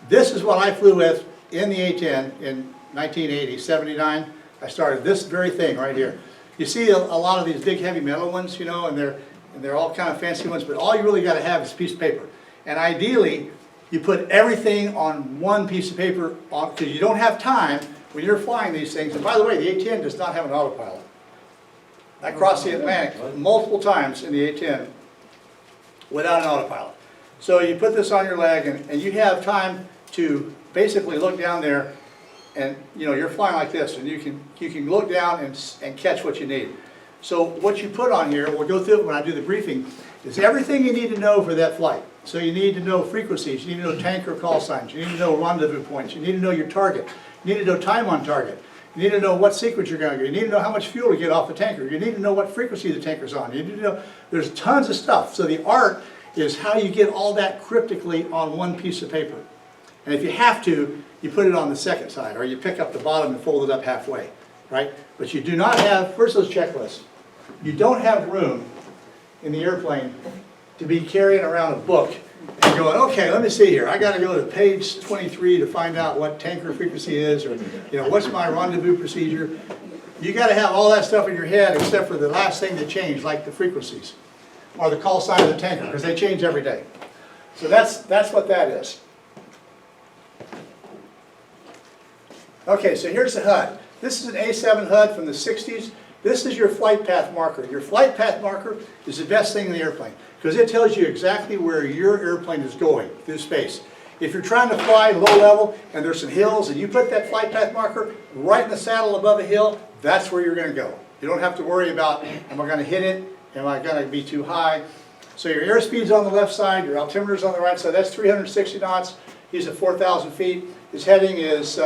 This is what I flew with in the A-10 in 1980, 79. I started this very thing right here. You see a lot of these big heavy metal ones, you know, and they're all kind of fancy ones, but all you really got to have is a piece of paper. And ideally, you put everything on one piece of paper because you don't have time when you're flying these things. And by the way, the A-10 does not have an autopilot. I crossed the Atlantic multiple times in the A-10 without an autopilot. So you put this on your leg and you have time to basically look down there and, you know, you're flying like this and you can look down and catch what you need. So what you put on here, we'll go through it when I do the briefing, is everything you need to know for that flight. So you need to know frequencies, you need to know tanker call signs, you need to know rendezvous points, you need to know your target, you need to know time on target, you need to know what sequence you're going to go, you need to know how much fuel to get off the tanker, you need to know what frequency the tanker's on, you need to know, there's tons of stuff. So the art is how you get all that cryptically on one piece of paper. And if you have to, you put it on the second side, or you pick up the bottom and fold it up halfway, right? But you do not have, first those checklists, you don't have room in the airplane to be carrying around a book and going, okay, let me see here, I gotta go to page 23 to find out what tanker frequency is, or, you know, what's my rendezvous procedure. You gotta have all that stuff in your head except for the last thing that changed, like the frequencies, or the call sign of the tanker, because they change every day. So that's what that is. Okay, so here's the HUD. This is an A7 HUD from the 60s. This is your flight path marker. Your flight path marker is the best thing in the airplane because it tells you exactly where your airplane is going through space. If you're trying to fly low level and there's some hills and you put that flight path marker right in the saddle above a hill, that's where you're going to go. You don't have to worry about, am I going to hit it? Am I going to be too high? So your airspeed's on the left side, your altimeter's on the right side. That's 360 knots. He's at 4,000 feet. His heading is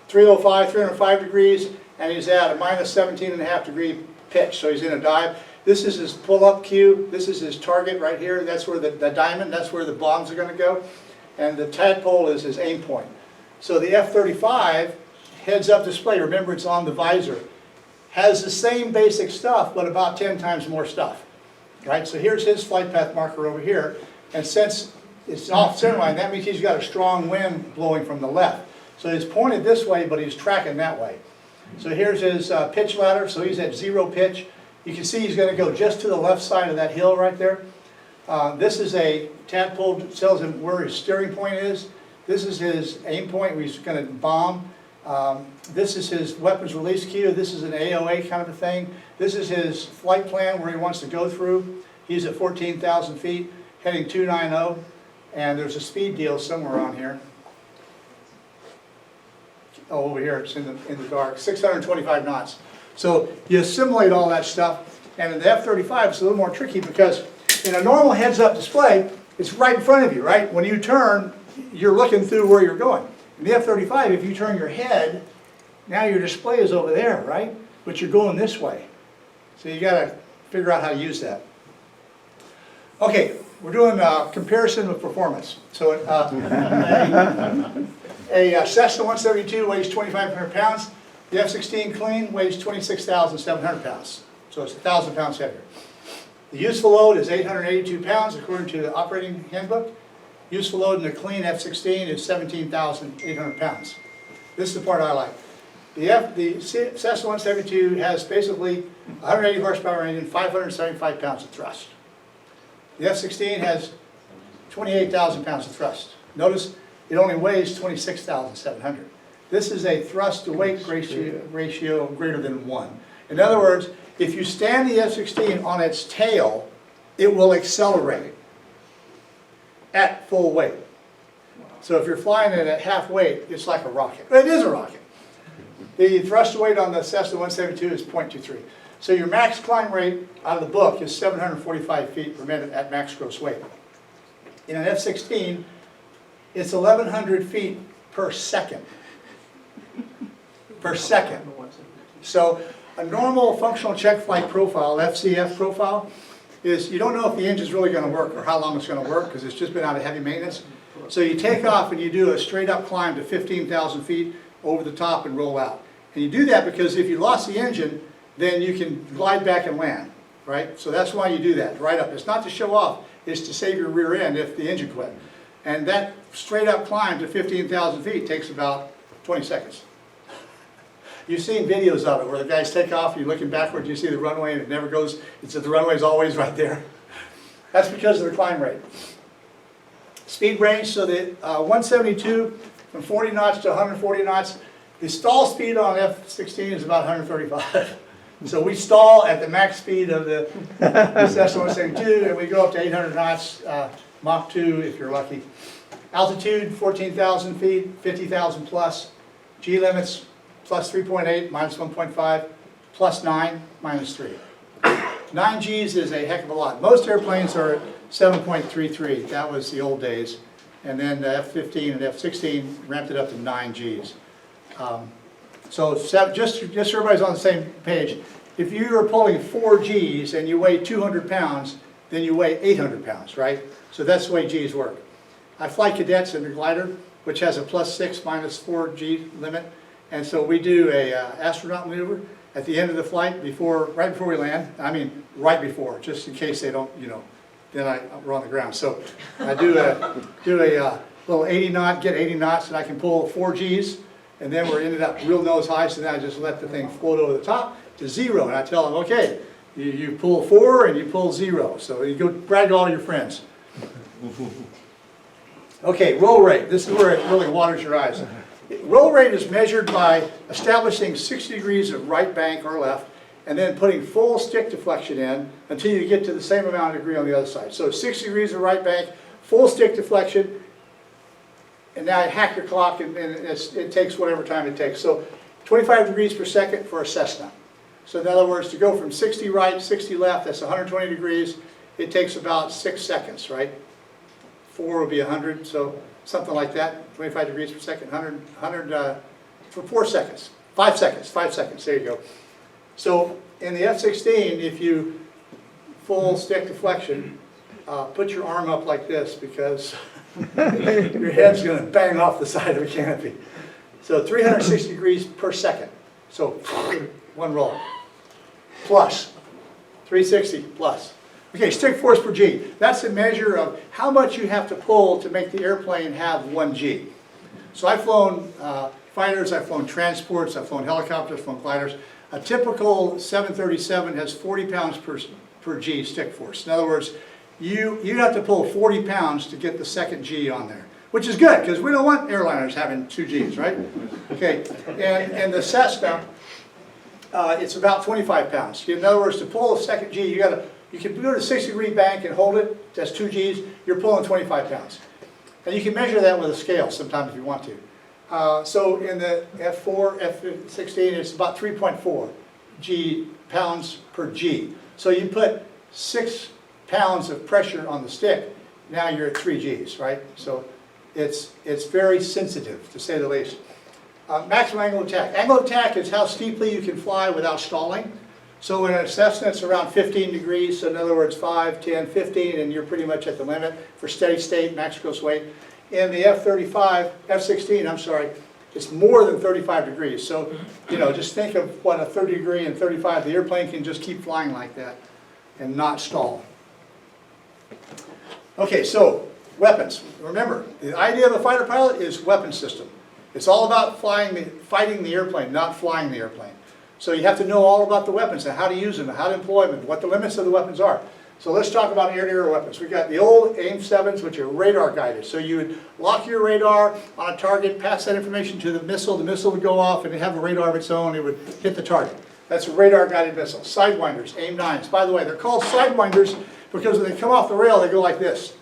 305 degrees, and he's at a minus 17.5 degree pitch, so he's in a dive. This is his pull-up cue. This is his target right here. That's where the diamond, that's where the bombs are going to go. And the tadpole is his aim point. So the F-35 heads-up display, remember it's on the visor, has the same basic stuff, but about 10 times more stuff. Right? So here's his flight path marker over here, and since it's off center line, that means he's got a strong wind blowing from the left. So he's pointed this way, but he's tracking that way. So here's his pitch ladder, so he's at 0 pitch. You can see he's going to go just to the left side of that hill right there. This is a tadpole that tells him where his steering point is. This is his aim point where he's going to bomb. This is his weapons release cue. This is an AOA kind of a thing. This is his flight plan where he wants to go through. He's at 14,000 feet, heading 290, and there's a speed deal somewhere on here. Oh, over here, it's in the dark, 625 knots. So you assimilate all that stuff, and in the F-35 it's a little more tricky because in a normal heads-up display, it's right in front of you, right? When you turn, you're looking through where you're going. In the F-35, if you turn your head, now your display is over there, right? But you're going this way. So you gotta figure out how to use that. Okay, we're doing a comparison of performance. So a Cessna 172 weighs 2,500 pounds. The F-16 clean weighs 26,700 pounds. So it's 1,000 pounds heavier. The useful load is 882 pounds according to the operating handbook. Useful load in the clean F-16 is 17,800 pounds. This is the part I like. The Cessna 172 has basically 180 horsepower engine, 575 pounds of thrust. The F-16 has 28,000 pounds of thrust. Notice it only weighs 26,700. This is a thrust-to-weight ratio greater than 1. In other words, if you stand the F-16 on its tail, it will accelerate at full weight. So if you're flying it at half weight, it's like a rocket. It is a rocket. The thrust-to-weight on the Cessna 172 is 0.23. So your max climb rate out of the book is 745 feet per minute at max gross weight. In an F-16, it's 1,100 feet per second. Per second. So a normal functional check flight profile, FCF profile, is you don't know if the engine's really going to work or how long it's going to work because it's just been out of heavy maintenance. So you take off and you do a straight up climb to 15,000 feet over the top and roll out. And you do that because if you lost the engine, then you can glide back and land, right? So that's why you do that, right up. It's not to show off, it's to save your rear end if the engine quit. And that straight up climb to 15,000 feet takes about 20 seconds. You've seen videos of it where the guys take off, you're looking backwards, you see the runway and it never goes, the runway's always right there. That's because of the climb rate. Speed range, so the 172 from 40 knots to 140 knots. The stall speed on F-16 is about 135. So we stall at the max speed of the Cessna 172, and we go up to 800 knots, Mach 2 if you're lucky. Altitude, 14,000 feet, 50,000 plus. G limits, plus 3.8, minus 1.5, plus 9, minus 3. 9 Gs is a heck of a lot. Most airplanes are at 7.33. That was the old days. And then the F-15 and F-16 ramped it up to 9 Gs. Just so everybody's on the same page, if you are pulling 4 Gs and you weigh 200 pounds, then you weigh 800 pounds, right? So that's the way Gs work. I fly cadets in the glider, which has a plus 6, minus 4 G limit. And so we do a astronaut maneuver at the end of the flight, right before we land. I mean, right before, just in case they don't, then we're on the ground. So I do a little 80 knot, get 80 knots, and I can pull 4 Gs, and then we're ended up real nose high, so then I just let the thing float over the top to 0, and I tell them, okay, you pull 4 and you pull 0. So you go brag to all your friends. Okay, roll rate. This is where it really waters your eyes. Roll rate is measured by establishing 60 degrees of right bank or left, and then putting full stick deflection in until you get to the same amount of degree on the other side. So 60 degrees of right bank, full stick deflection, and now you hack your clock, and it takes whatever time it takes. So 25 degrees per second for a Cessna. So in other words, to go from 60 right, 60 left, that's 120 degrees. It takes about 6 seconds, right? 4 would be 100, so something like that. 25 degrees per second, 100 for 4 seconds. 5 seconds, there you go. So in the F-16, if you full stick deflection, put your arm up like this because your head's going to bang off the side of the canopy. So 360 degrees per second. So one roll. Plus. 360 plus. Okay, stick force per G. That's a measure of how much you have to pull to make the airplane have 1 G. So I've flown fighters, I've flown transports, I've flown helicopters, I've flown gliders. A typical 737 has 40 pounds per G stick force. In other words, you have to pull 40 pounds to get the second G on there, which is good because we don't want airliners having 2 Gs, right? Okay, and the Cessna, it's about 25 pounds. In other words, to pull a second G, you can go to 60 degree bank and hold it, that's 2 Gs, you're pulling 25 pounds. And you can measure that with a scale sometimes if you want to. So in the F4, F-16, it's about 3.4 pounds per G. So you put 6 pounds of pressure on the stick, now you're at 3 Gs, right? So it's very sensitive, to say the least. Maximum angle of attack. Angle of attack is how steeply you can fly without stalling. So in a Cessna, it's around 15 degrees, so in other words, 5, 10, 15, and you're pretty much at the limit for steady state, max gross weight. In the F-16, I'm sorry, it's more than 35 degrees. So, just think of what a 30 degree and 35, the airplane can just keep flying like that and not stall. Okay, so weapons. Remember, the idea of a fighter pilot is weapon system. It's all about fighting the airplane, not flying the airplane. So you have to know all about the weapons and how to use them, and how to employ them, what the limits of the weapons are. So let's talk about air-to-air weapons. We've got the old AIM-7s, which are radar guided. So you would lock your radar on a target, pass that information to the missile would go off and have a radar of its own, it would hit the target. That's a radar guided missile. Sidewinders, AIM-9s. By the way, they're called sidewinders because when they come off the rail, they go like this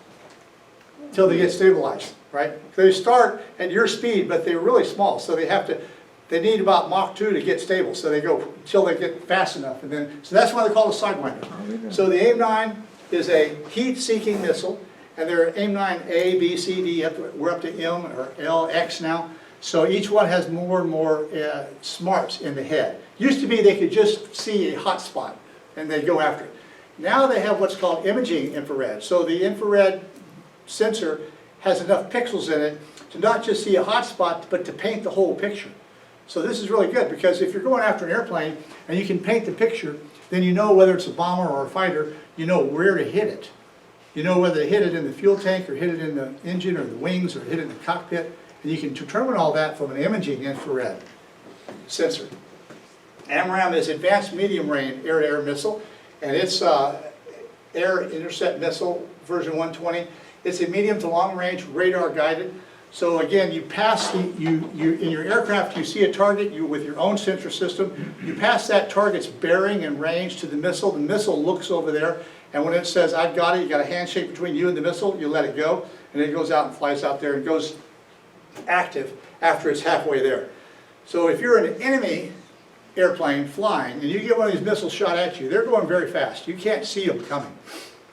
until they get stabilized, right? They start at your speed, but they're really small, so they need about Mach 2 to get stable, so they go until they get fast enough, and then so that's why they're called a sidewinder. So the AIM-9 is a heat-seeking missile, and there are AIM-9A, B, C, D. We're up to M or L, X now. So each one has more and more smarts in the head. Used to be they could just see a hot spot and they'd go after it. Now they have what's called imaging infrared. So the infrared sensor has enough pixels in it to not just see a hot spot, but to paint the whole picture. So this is really good because if you're going after an airplane and you can paint the picture, then you know whether it's a bomber or a fighter, you know where to hit it. You know whether to hit it in the fuel tank or hit it in the engine or the wings or hit it in the cockpit. And you can determine all that from an imaging infrared sensor. AMRAAM is Advanced Medium Range Air-to-Air Missile, and it's Air Intercept Missile version 120. It's a medium to long range radar guided. So again, you pass the, in your aircraft, you see a target, you with your own sensor system, you pass that target's bearing and range to the missile looks over there, and when it says, I've got it, you got a handshake between you and the missile, you let it go, and it goes out and flies out there and goes active after it's halfway there. So if you're an enemy airplane flying, and you get one of these missiles shot at you, they're going very fast. You can't see them coming.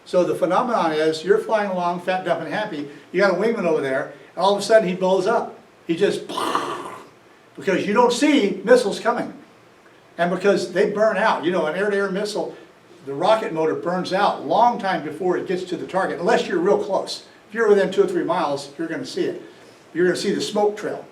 So the phenomenon is, you're flying along, fat, dumb, and happy, you got a wingman over there, and all of a sudden he blows up. He just, because you don't see missiles coming. And because they burn out. You know, an air-to-air missile, the rocket motor burns out long time before it gets to the target, unless you're real close. If you're within 2 or 3 miles, you're going to see it. You're going to see the smoke trail.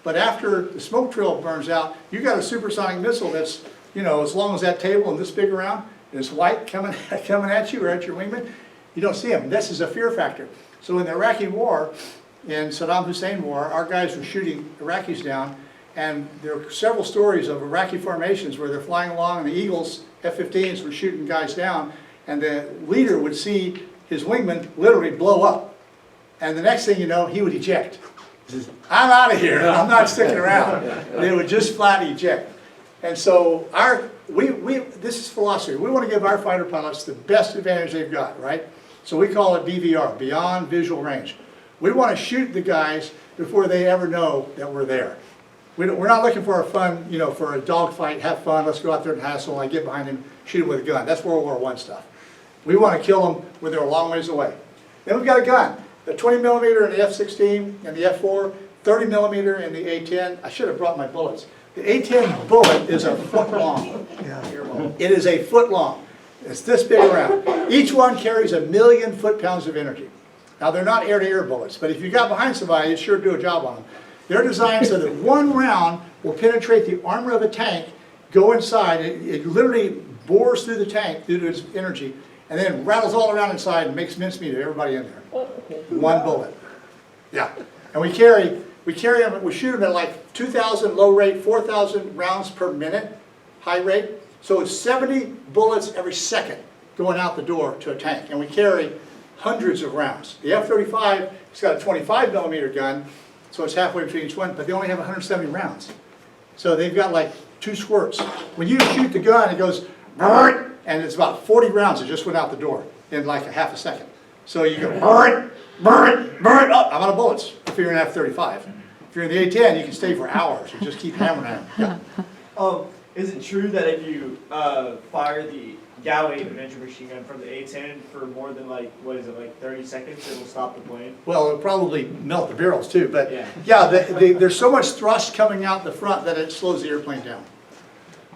But after the smoke trail burns out, you got a supersonic missile that's, you know, as long as that table and this big around, and it's white coming at you or at your wingman, you don't see them. This is a fear factor. So in the Iraqi war, in Saddam Hussein war, our guys were shooting Iraqis down, and there are several stories of Iraqi formations where they're flying along and the Eagles, F-15s, were shooting guys down, and the leader would see his wingman literally blow up. And the next thing you know, he would eject. He says, I'm out of here, I'm not sticking around. They would just flat eject. And so this is philosophy. We want to give our fighter pilots the best advantage they've got, right? So we call it BVR, Beyond Visual Range. We want to shoot the guys before they ever know that we're there. We're not looking for a fun, you know, for a dogfight, have fun, let's go out there and hassle, I get behind him, shoot him with a gun. That's World War I stuff. We want to kill them when they're a long ways away. Then we've got a gun. The 20 millimeter in the F-16 and the F-4, 30 millimeter in the A-10. I should have brought my bullets. The A-10 bullet is a foot long. It is a foot long. It's this big around. Each one carries 1,000,000 foot-pounds of energy. Now they're not air-to-air bullets, but if you got behind somebody, it sure do a job on them. They're designed so that one round will penetrate the armor of a tank, go inside, it literally bores through the tank due to its energy, and then rattles all around inside and makes mincemeat of everybody in there. One bullet. Yeah. And we carry them, we shoot them at like 2,000 low rate, 4,000 rounds per minute, high rate. So it's 70 bullets every second going out the door to a tank. And we carry hundreds of rounds. The F-35, it's got a 25 millimeter gun, so it's halfway between each one, but they only have 170 rounds. So they've got like 2 squirts. When you shoot the gun, it goes, and it's about 40 rounds that just went out the door in like a half a second. So you go, oh, I'm out of bullets if you're in an F-35. If you're in the A-10, you can stay for hours and just keep hammering them. Yeah. Is it true that if you fire the Galley adventure machine gun from the A-10 for more than like, what is it, like 30 seconds, it'll stop the plane? Well, it'll probably melt the barrels too, but yeah, there's so much thrust coming out the front that it slows the airplane down.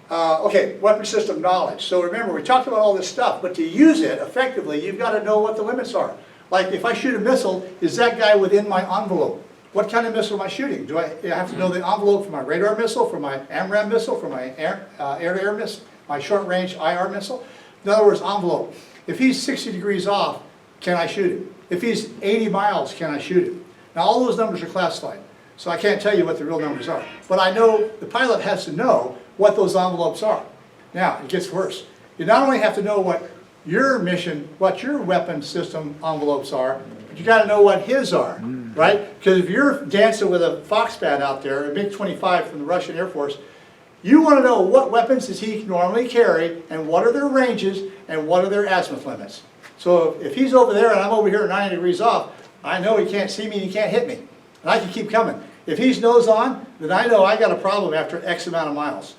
Okay, weapon system knowledge. So remember, we talked about all this stuff, but to use it effectively, you've got to know what the limits are. Like if I shoot a missile, is that guy within my envelope? What kind of missile am I shooting? Do I have to know the envelope for my radar missile, for my AMRAAM missile, for my air-to-air missile, my short-range IR missile? In other words, envelope. If he's 60 degrees off, can I shoot him? If he's 80 miles, can I shoot him? Now all those numbers are classified, so I can't tell you what the real numbers are. But I know the pilot has to know what those envelopes are. Now, it gets worse. You not only have to know what your mission, what your weapon system envelopes are, but you got to know what his are, right? Because if you're dancing with a Foxbat out there, a MiG-25 from the Russian Air Force, you want to know what weapons does he normally carry, and what are their ranges, and what are their azimuth limits. So if he's over there and I'm over here 90 degrees off, I know he can't see me and he can't hit me. And I can keep coming. If he's nose on, then I know I got a problem after X amount of miles.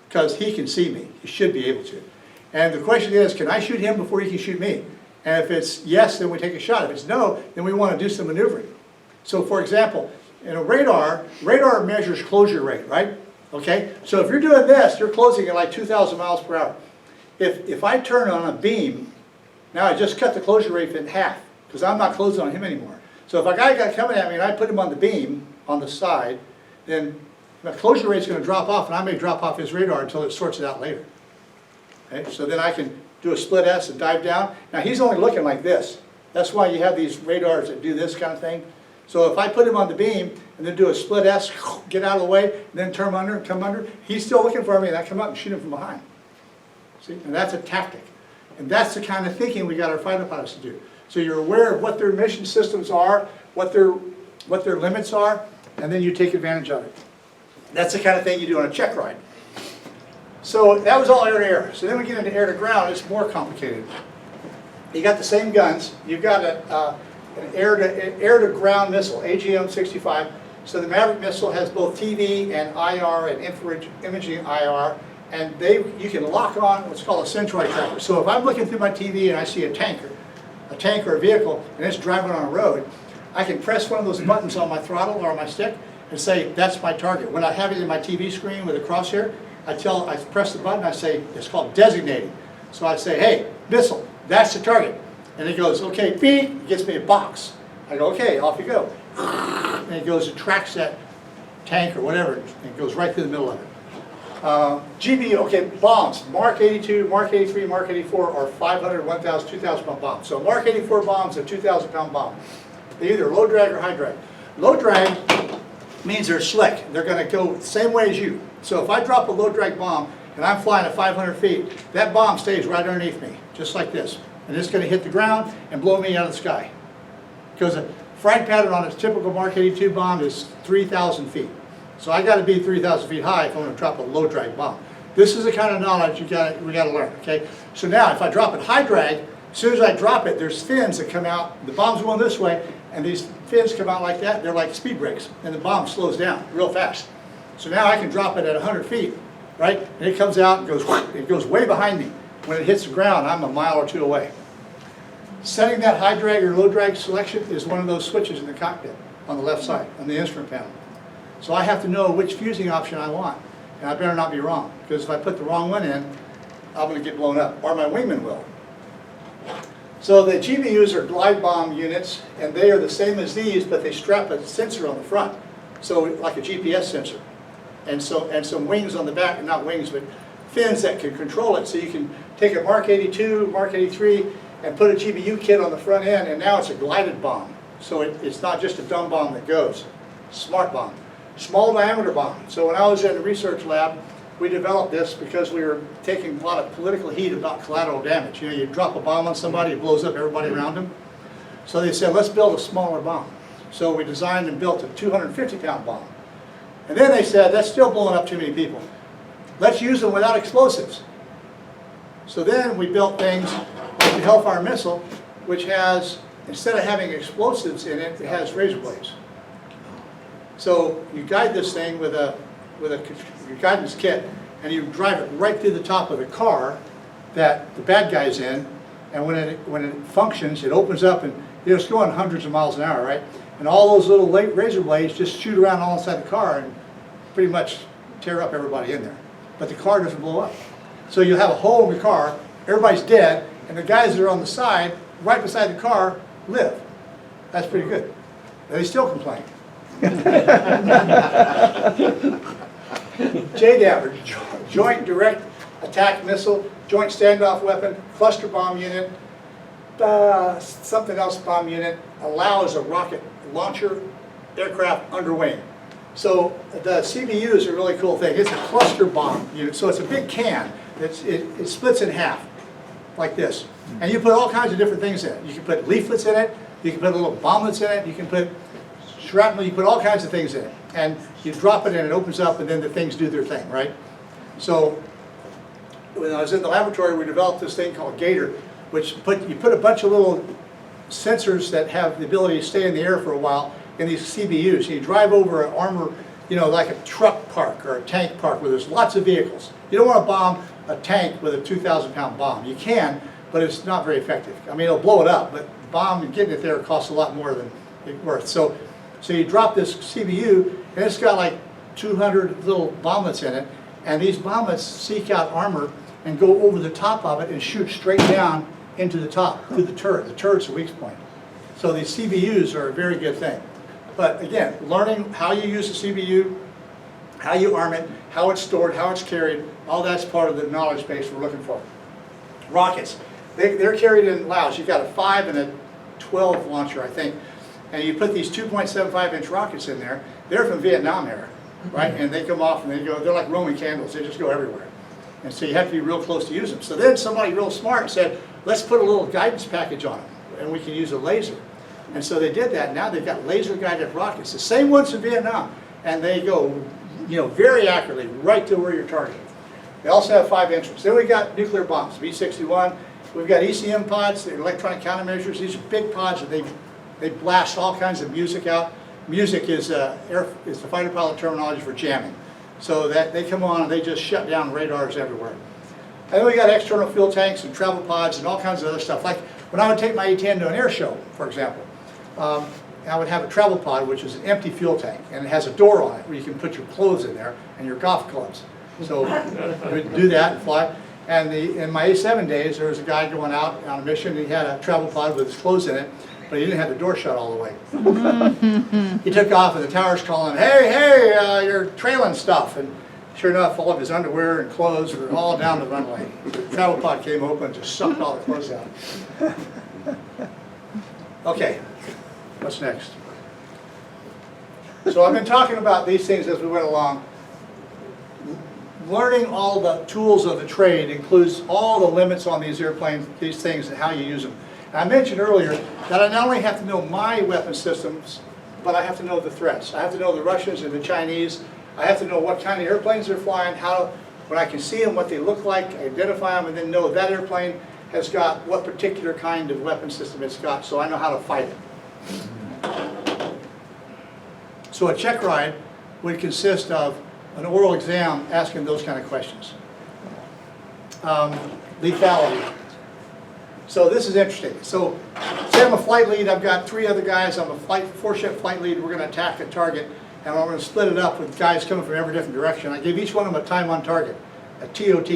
Because he can see me. He should be able to. And the question is, can I shoot him before he can shoot me? And if it's yes, then we take a shot. If it's no, then we want to do some maneuvering. So for example, in a radar measures closure rate, right? Okay? So if you're doing this, you're closing at like 2,000 miles per hour. If I turn on a beam, now I just cut the closure rate in half, because I'm not closing on him anymore. So if a guy got coming at me and I put him on the beam, on the side, then the closure rate's going to drop off, and I may drop off his radar until it sorts it out later. Okay? So then I can do a split S and dive down. Now he's only looking like this. That's why you have these radars that do this kind of thing. So if I put him on the beam and then do a split S, get out of the way, and then turn under and come under, he's still looking for me, and I come up and shoot him from behind. See? And that's a tactic. And that's the kind of thinking we got our fighter pilots to do. So you're aware of what their mission systems are, what their what their limits are, and then you take advantage of it. That's the kind of thing you do on a check ride. So that was all air to air. So then we get into air to ground, it's more complicated. You got the same guns, you've got an air to ground missile, AGM-65. So the Maverick missile has both TV and IR and infrared imaging IR, and you can lock on what's called a centroid tracker. So if I'm looking through my TV and I see a tank or a vehicle, and it's driving on a road, I can press one of those buttons on my throttle or on my stick and say, that's my target. When I have it in my TV screen with a crosshair, I press the button, I say, it's called designating. So I say, hey, missile, that's the target. And it goes, okay, beep, it gives me a box. I go, okay, off you go. And it goes and tracks that tank or whatever, and it goes right through the middle of it. GBU, okay, bombs, Mark 82, Mark 83, Mark 84 are 500, 1,000, 2,000 pound bombs. So Mark 84 bombs are 2,000 pound bomb. They're either low drag or high drag. Low drag means they're slick. They're going to go the same way as you. So if I drop a low drag bomb and I'm flying at 500 feet, that bomb stays right underneath me, just like this. And it's going to hit the ground and blow me out of the sky. Because a frag pattern on a typical Mark 82 bomb is 3,000 feet. So I got to be 3,000 feet high if I'm going to drop a low drag bomb. This is the kind of knowledge we got to learn. Okay. So now if I drop it high drag, as soon as I drop it, there's fins that come out. The bomb's going this way, and these fins come out like that. They're like speed brakes, and the bomb slows down real fast. So now I can drop it at 100 feet, right? And it comes out and it goes way behind me. When it hits the ground, I'm a mile or two away. Setting that high drag or low drag selection is one of those switches in the cockpit on the left side, on the instrument panel. So I have to know which fusing option I want, and I better not be wrong, because if I put the wrong one in, I'm going to get blown up, or my wingman will. So the GBUs are glide bomb units, and they are the same as these, but they strap a sensor on the front, so like a GPS sensor, and some wings on the back, not wings, but fins that can control it. So you can take a Mark 82, Mark 83, and put a GBU kit on the front end, and now it's a glided bomb. So it's not just a dumb bomb that goes, smart bomb. Small diameter bomb. So when I was in the research lab, we developed this because we were taking a lot of political heat about collateral damage. You know, you drop a bomb on somebody, it blows up everybody around them. So they said, let's build a smaller bomb. So we designed and built a 250-pound bomb. And then they said, that's still blowing up too many people. Let's use them without explosives. So then we built things like the Hellfire missile, which has, instead of having explosives in it, it has razor blades. So you guide this thing with your guidance kit, and you drive it right through the top of the car that the bad guy's in, and when it functions, it opens up, and it's going hundreds of miles an hour, right? And all those little razor blades just shoot around all inside the car and pretty much tear up everybody in there. But the car doesn't blow up. So you have a hole in the car, everybody's dead, and the guys that are on the side, right beside the car, live. That's pretty good. They still complain. JDAB, Joint Direct Attack Missile, Joint Standoff Weapon, Cluster Bomb Unit, something else bomb unit, allows a rocket launcher aircraft under wing. So the CBU is a really cool thing. It's a cluster bomb unit, so it's a big can. It splits in half, like this. And you put all kinds of different things in it. You can put leaflets in it, you can put little bomblets in it, you can put shrapnel, you put all kinds of things in it. And you drop it and it opens up, and then the things do their thing, right? So when I was in the laboratory, we developed this thing called Gator, which you put a bunch of little sensors that have the ability to stay in the air for a while in these CBUs. So you drive over an armor, you know, like a truck park or a tank park where there's lots of vehicles. You don't want to bomb a tank with a 2,000-pound bomb. You can, but it's not very effective. I mean, it'll blow it up, but the bomb and getting it there costs a lot more than it's worth. So you drop this CBU, and it's got like 200 little bomblets in it, and these bomblets seek out armor and go over the top of it and shoot straight down into the top, through the turret. The turret's a weak point. So these CBUs are a very good thing. But again, learning how you use the CBU, how you arm it, how it's stored, how it's carried, all that's part of the knowledge base we're looking for. Rockets. They're carried in Laos. You've got a 5 and a 12 launcher, I think. And you put these 2.75-inch rockets in there. They're from Vietnam era, right? And they come off and they're like Roman candles. They just go everywhere. And so you have to be real close to use them. So then somebody real smart said, let's put a little guidance package on them, and we can use a laser. And so they did that. Now they've got laser-guided rockets, the same ones in Vietnam, and they go, very accurately right to where you're targeting. They also have 5 entries. Then we got nuclear bombs, B-61. We've got ECM pods, the electronic countermeasures. These are big pods that they blast all kinds of music out. Music is the fighter pilot terminology for jamming. So that they come on and they just shut down radars everywhere. And then we got external fuel tanks and travel pods and all kinds of other stuff. Like when I would take my A-10 to an air show, for example, I would have a travel pod, which is an empty fuel tank, and it has a door on it where you can put your clothes in there and your golf clubs. So we'd do that and fly. And in my A7 days, there was a guy going out on a mission. He had a travel pod with his clothes in it, but he didn't have the door shut all the way. He took off, and the tower's calling, hey, you're trailing stuff. And sure enough, all of his underwear and clothes were all down the runway. The travel pod came open and just sucked all the clothes out. Okay, what's next? So I've been talking about these things as we went along. Learning all the tools of the trade includes all the limits on these airplanes, these things, and how you use them. And I mentioned earlier that I not only have to know my weapon systems, but I have to know the threats. I have to know the Russians and the Chinese. I have to know what kind of airplanes they're flying, when I can see them, what they look like, identify them, and then know that airplane has got what particular kind of weapon system it's got, so I know how to fight it. So a check ride would consist of an oral exam asking those kind of questions. Lethality. So this is interesting. So say I'm a flight lead, I've got 3 other guys, I'm a 4-ship flight lead, we're going to attack a target, and I'm going to split it up with guys coming from every different direction. I give each one of them a time on target, a TOT,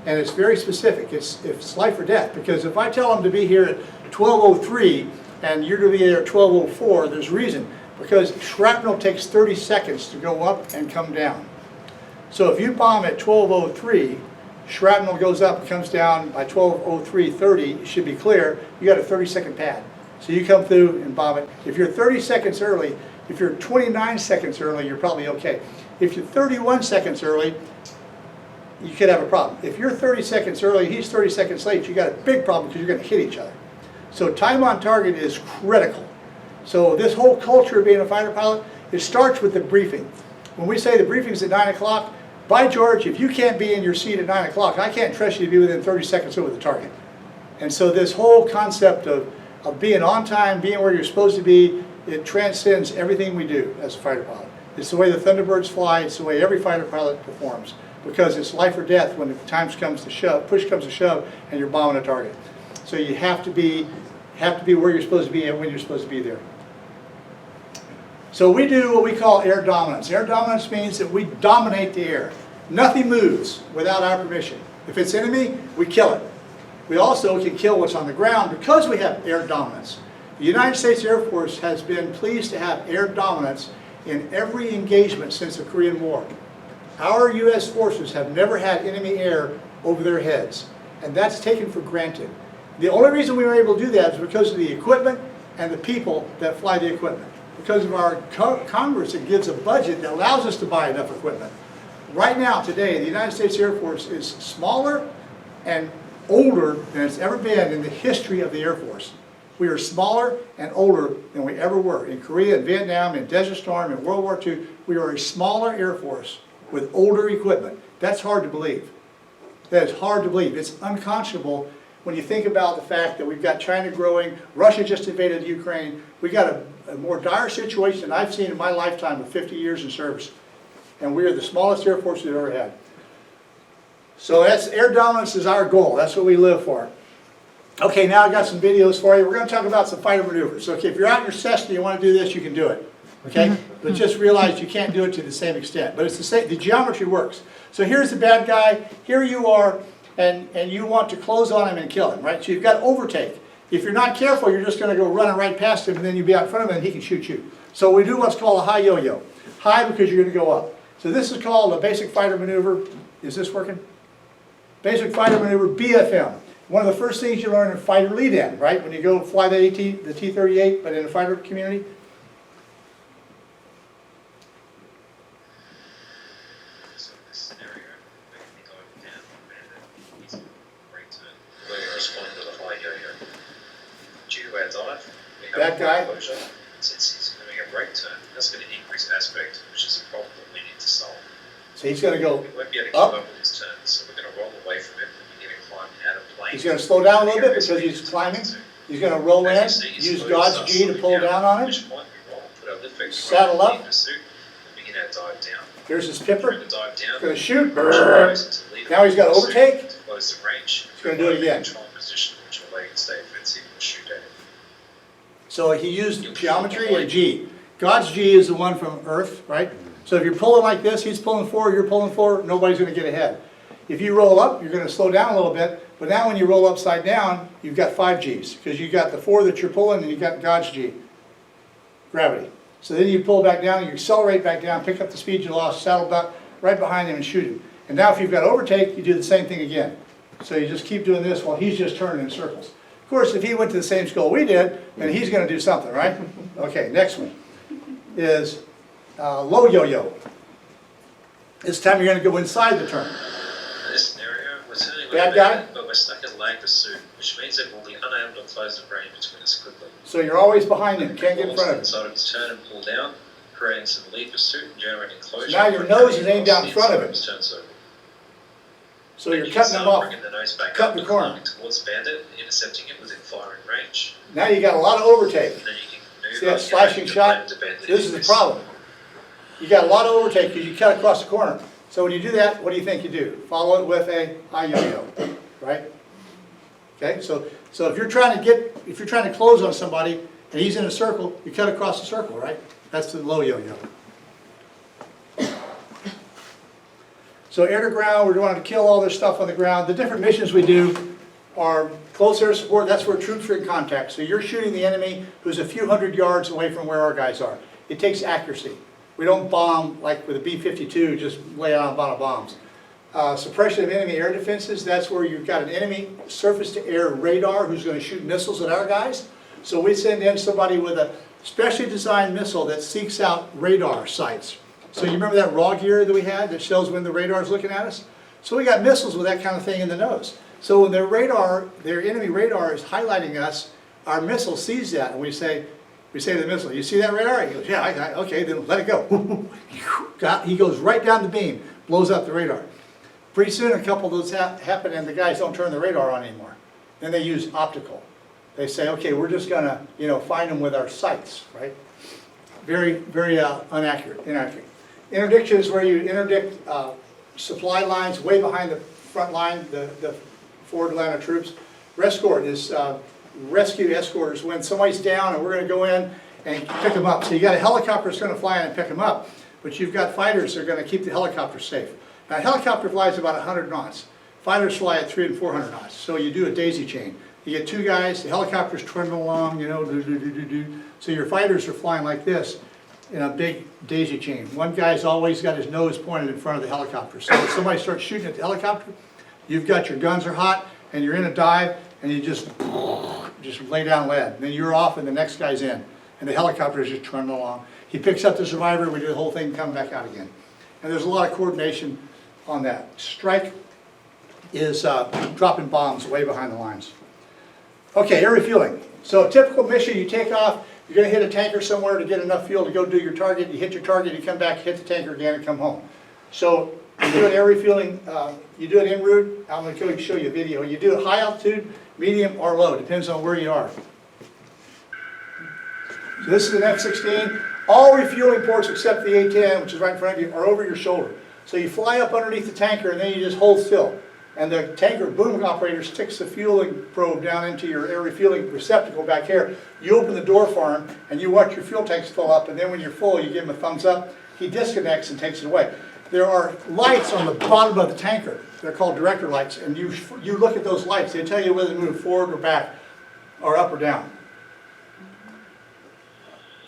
and it's very specific. It's life or death, because if I tell them to be here at 12:03 and you're going to be there at 12:04, there's reason, because shrapnel takes 30 seconds to go up and come down. So if you bomb at 12:03, shrapnel goes up and comes down by 12:03:30, it should be clear, you got a 30-second pad. So you come through and bomb it. If you're 30 seconds early, if you're 29 seconds early, you're probably okay. If you're 31 seconds early, you could have a problem. If you're 30 seconds early, he's 30 seconds late, you got a big problem because you're going to hit each other. So time on target is critical. So this whole culture of being a fighter pilot, it starts with the briefing. When we say the briefing's at 9 o'clock, by George, if you can't be in your seat at 9 o'clock, I can't trust you to be within 30 seconds over the target. And so this whole concept of being on time, being where you're supposed to be, it transcends everything we do as a fighter pilot. It's the way the Thunderbirds fly, it's the way every fighter pilot performs. Because it's life or death when the time comes to shove, push comes to shove, and you're bombing a target. So you have to be where you're supposed to be and when you're supposed to be there. So we do what we call air dominance. Air dominance means that we dominate the air. Nothing moves without our permission. If it's enemy, we kill it. We also can kill what's on the ground because we have air dominance. The United States Air Force has been pleased to have air dominance in every engagement since the Korean War. Our U.S. forces have never had enemy air over their heads, and that's taken for granted. The only reason we were able to do that is because of the equipment and the people that fly the equipment. Because of our Congress, it gives a budget that allows us to buy enough equipment. Right now, today, the United States Air Force is smaller and older than it's ever been in the history of the Air Force. We are smaller and older than we ever were. In Korea, in Vietnam, in Desert Storm, in World War II, we are a smaller Air Force with older equipment. That's hard to believe. That is hard to believe. It's unconscionable when you think about the fact that we've got China growing, Russia just invaded Ukraine. We've got a more dire situation than I've seen in my lifetime of 50 years in service. And we are the smallest Air Force we've ever had. So that's air dominance is our goal. That's what we live for. Okay, now I've got some videos for you. We're going to talk about some fighter maneuvers. Okay, if you're out in your Cessna and you want to do this, you can do it. Okay, but just realize you can't do it to the same extent. But it's the same. The geometry works. So here's the bad guy. Here you are, and you want to close on him and kill him, right? So you've got overtake. If you're not careful, you're just going to go running right past him, and then you'll be out in front of him, and he can shoot you. So we do what's called a high yo-yo. High because you're going to go up. So this is called a basic fighter maneuver. Is this working? Basic fighter maneuver, BFM. One of the first things you learn in fighter lead-in, right? When you go fly the T-38, but in a fighter community. So this scenario, we can go down 1 minute, he's right to where you respond to the high yo-yo. Due to our dive, we have that guy. Since he's doing a brake turn, that's going to increase aspect, which is a problem that we need to solve. So he's gonna go We won't be able to up. keep up with his turns, so we're going to roll away from it and we're going to climb out of plane. He's gonna slow down a little bit because he's climbing. He's gonna roll in, As you see, use he's God's slowly G to starts pull slowing down on Which him. point we roll, put our lift vector Saddle right up. in the pursuit, and begin our dive down. Here's his During pipper. the dive down, Gonna shoot. goes into lead Now he's got pursuit overtake. to close the range. He's gonna do it again. Control position, which will allow you to stay offensive and shoot at him. So he used geometry and G. God's G is the one from Earth, right? So if you're pulling like this, he's pulling forward, you're pulling forward, nobody's gonna get ahead. If you roll up, you're gonna slow down a little bit, but now when you roll upside down, you've got 5 Gs, because you've got the 4 that you're pulling and you've got God's G, gravity. So then you pull back down, you accelerate back down, pick up the speed you lost, saddle back right behind him and shoot him. And now if you've got overtake, you do the same thing again. So you just keep doing this while he's just turning in circles. Of course, if he went to the same school we did, then he's gonna do something, right? Okay, next one is low yo-yo. This time you're gonna go inside the turn. In this scenario, we're turning Bad with guy? it, but we're stuck in lane pursuit, which means that we'll be unable to close the range between us quickly. So you're always behind him, can't get in Balls front of him. inside of his turn and pull down, creating some lead pursuit and generating closure. So now your nose is aimed down in front of him. His turn circle. So you're You can cutting him start off. bringing the nose back Cut up the and corner. climbing towards Bandit, intercepting it within firing range. Now you got a lot of overtake. And then you can maneuver See that your slashing range to shot? blend to Bandit This is the anyways. problem. You got a lot of overtake because you cut across the corner. So when you do that, what do you think you do? Follow it with a high yo-yo, right? Okay, so if you're trying to close on somebody and he's in a circle, you cut across the circle, right? That's the low yo-yo. So air to ground, we're wanting to kill all this stuff on the ground. The different missions we do are close air support, that's where troops are in contact. So you're shooting the enemy who's a few hundred yards away from where our guys are. It takes accuracy. We don't bomb like with a B-52, just lay out a lot of bombs. Suppression of enemy air defenses, that's where you've got an enemy surface-to-air radar who's going to shoot missiles at our guys. So we send in somebody with a specially designed missile that seeks out radar sites. So you remember that raw gear that we had that shows when the radar is looking at us? So we got missiles with that kind of thing in the nose. So when their enemy radar is highlighting us, our missile sees that and we say to the missile, you see that radar? He goes, yeah, okay, then let it go. He goes right down the beam, blows up the radar. Pretty soon a couple of those happen and the guys don't turn the radar on anymore. Then they use optical. They say, okay, we're just gonna, find them with our sights, right? Very, very inaccurate. Interdiction is where you interdict supply lines way behind the front line, the forward line of troops. Rescort is rescue escorters when somebody's down and we're going to go in and pick them up. So you got a helicopter that's going to fly in and pick them up, but you've got fighters that are going to keep the helicopter safe. Now a helicopter flies about 100 knots. Fighters fly at 300 and 400 knots. So you do a daisy chain. You get 2 guys, the helicopter's trundling along, So your fighters are flying like this in a big daisy chain. One guy's always got his nose pointed in front of the helicopter. So if somebody starts shooting at the helicopter, you've got your guns are hot and you're in a dive and you just lay down lead. And then you're off and the next guy's in. And the helicopter is just trundling along. He picks up the survivor, we do the whole thing, come back out again. And there's a lot of coordination on that. Strike is dropping bombs way behind the lines. Okay, air refueling. So a typical mission, you take off, you're going to hit a tanker somewhere to get enough fuel to go do your target. You hit your target, you come back, hit the tanker again, and come home. So you do an air refueling, you do it en route. I'm going to show you a video. You do it high altitude, medium, or low. Depends on where you are. So this is an F-16. All refueling ports except the A-10, which is right in front of you, are over your shoulder. So you fly up underneath the tanker and then you just hold still. And the tanker boom operator sticks the fueling probe down into your air refueling receptacle back here. You open the door for him and you watch your fuel tanks fill up, and then when you're full you give him a thumbs up. He disconnects and takes it away. There are lights on the bottom of the tanker. They're called director lights, and you look at those lights. They tell you whether to move forward or back or up or down.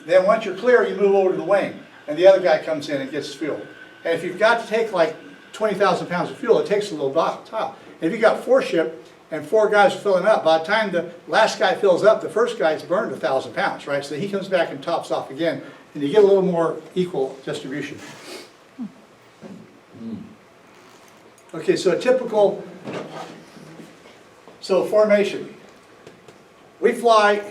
Then once you're clear, you move over to the wing and the other guy comes in and gets fuel. And if you've got to take like 20,000 pounds of fuel, it takes a little while. If you got 4 ship and 4 guys are filling up, by the time the last guy fills up, the first guy's burned 1,000 pounds, right? So he comes back and tops off again, and you get a little more equal distribution. Okay, so a typical, formation. We fly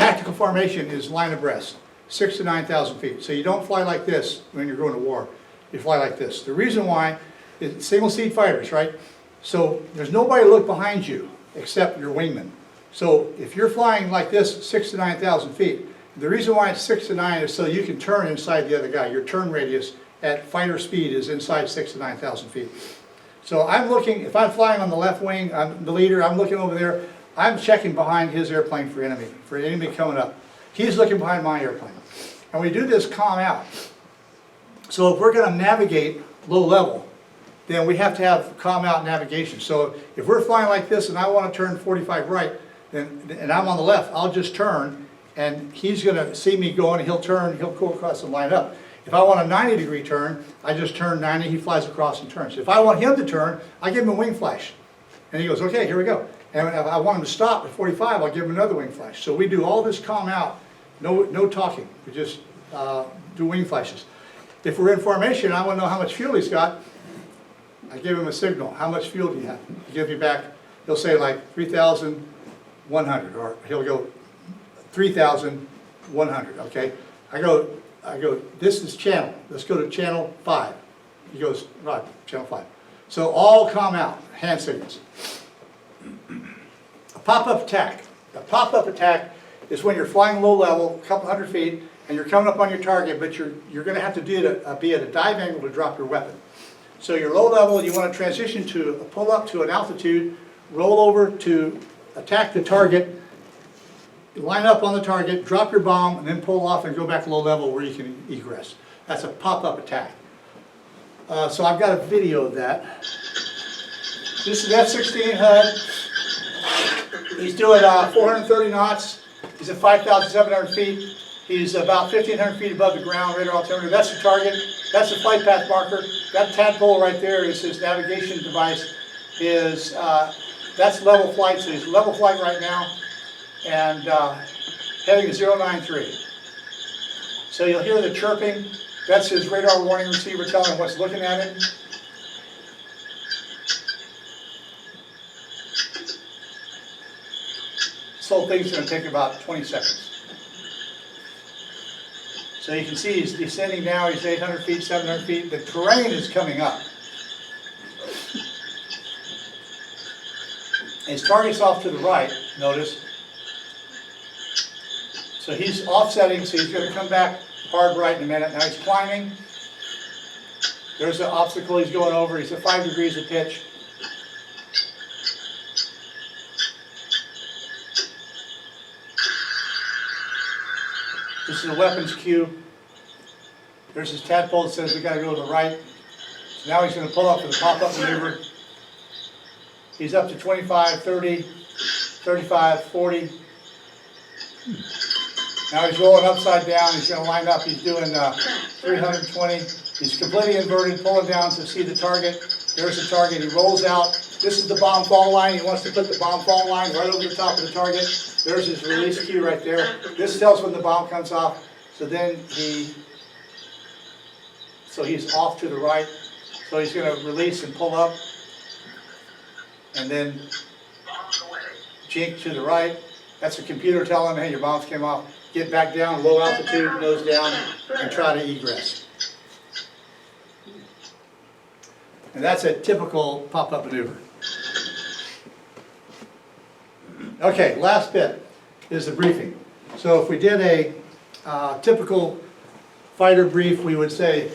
tactical formation is line abreast, 6,000 to 9,000 feet. So you don't fly like this when you're going to war. You fly like this. The reason why is single seat fighters, right? So there's nobody to look behind you except your wingman. So if you're flying like this, 6,000 to 9,000 feet, the reason why it's 6 to 9 is so you can turn inside the other guy. Your turn radius at fighter speed is inside 6,000 to 9,000 feet. So I'm looking, if I'm flying on the left wing, I'm the leader, I'm looking over there, I'm checking behind his airplane for enemy coming up. He's looking behind my airplane. And we do this calm out. So if we're going to navigate low level, then we have to have calm out navigation. So if we're flying like this and I want to turn 45 right, and I'm on the left, I'll just turn, and he's going to see me going, and he'll turn, he'll go across and line up. If I want a 90-degree turn, I just turn 90, he flies across and turns. If I want him to turn, I give him a wing flash. And he goes, okay, here we go. And if I want him to stop at 45, I'll give him another wing flash. So we do all this calm out, no talking. We just do wing flashes. If we're in formation, I want to know how much fuel he's got. I give him a signal. How much fuel do you have? He gives me back, he'll say like 3,100, or he'll go 3,100, okay? I go, this is channel. Let's go to channel 5. He goes, right, channel 5. So all calm out, hand signals. A pop-up attack. A pop-up attack is when you're flying low level, a couple hundred feet, and you're coming up on your target, but you're going to have to be at a dive angle to drop your weapon. So you're low level, you want to transition to a pull up to an altitude, roll over to attack the target, line up on the target, drop your bomb, and then pull off and go back to low level where you can egress. That's a pop-up attack. So I've got a video of that. This is F-16 HUD. He's doing 430 knots. He's at 5,700 feet. He's about 1,500 feet above the ground, radar altimeter. That's the target. That's the flight path marker. That tadpole right there is his navigation device. That's level flight, so he's level flight right now. And heading to 093. So you'll hear the chirping. That's his radar warning receiver telling him what's looking at him. This whole thing's going to take about 20 seconds. So you can see he's descending now. He's 800 feet, 700 feet. The terrain is coming up. His target's off to the right, notice. So he's offsetting, so he's going to come back hard right in a minute. Now he's climbing. There's the obstacle he's going over. He's at 5 degrees of pitch. This is a weapons cue. There's his tadpole that says we got to go to the right. So now he's going to pull up for the pop-up maneuver. He's up to 25, 30, 35, 40. Now he's rolling upside down. He's going to line up. He's doing 320. He's completely inverted, pulling down to see the target. There's the target. He rolls out. This is the bomb fall line. He wants to put the bomb fall line right over the top of the target. There's his release cue right there. This tells when the bomb comes off. So then he's off to the right. So he's going to release and pull up. And then jink to the right. That's the computer telling him, hey, your bombs came off. Get back down, low altitude, nose down, and try to egress. And that's a typical pop-up maneuver. Okay, last bit is the briefing. So if we did a typical fighter brief, we would say,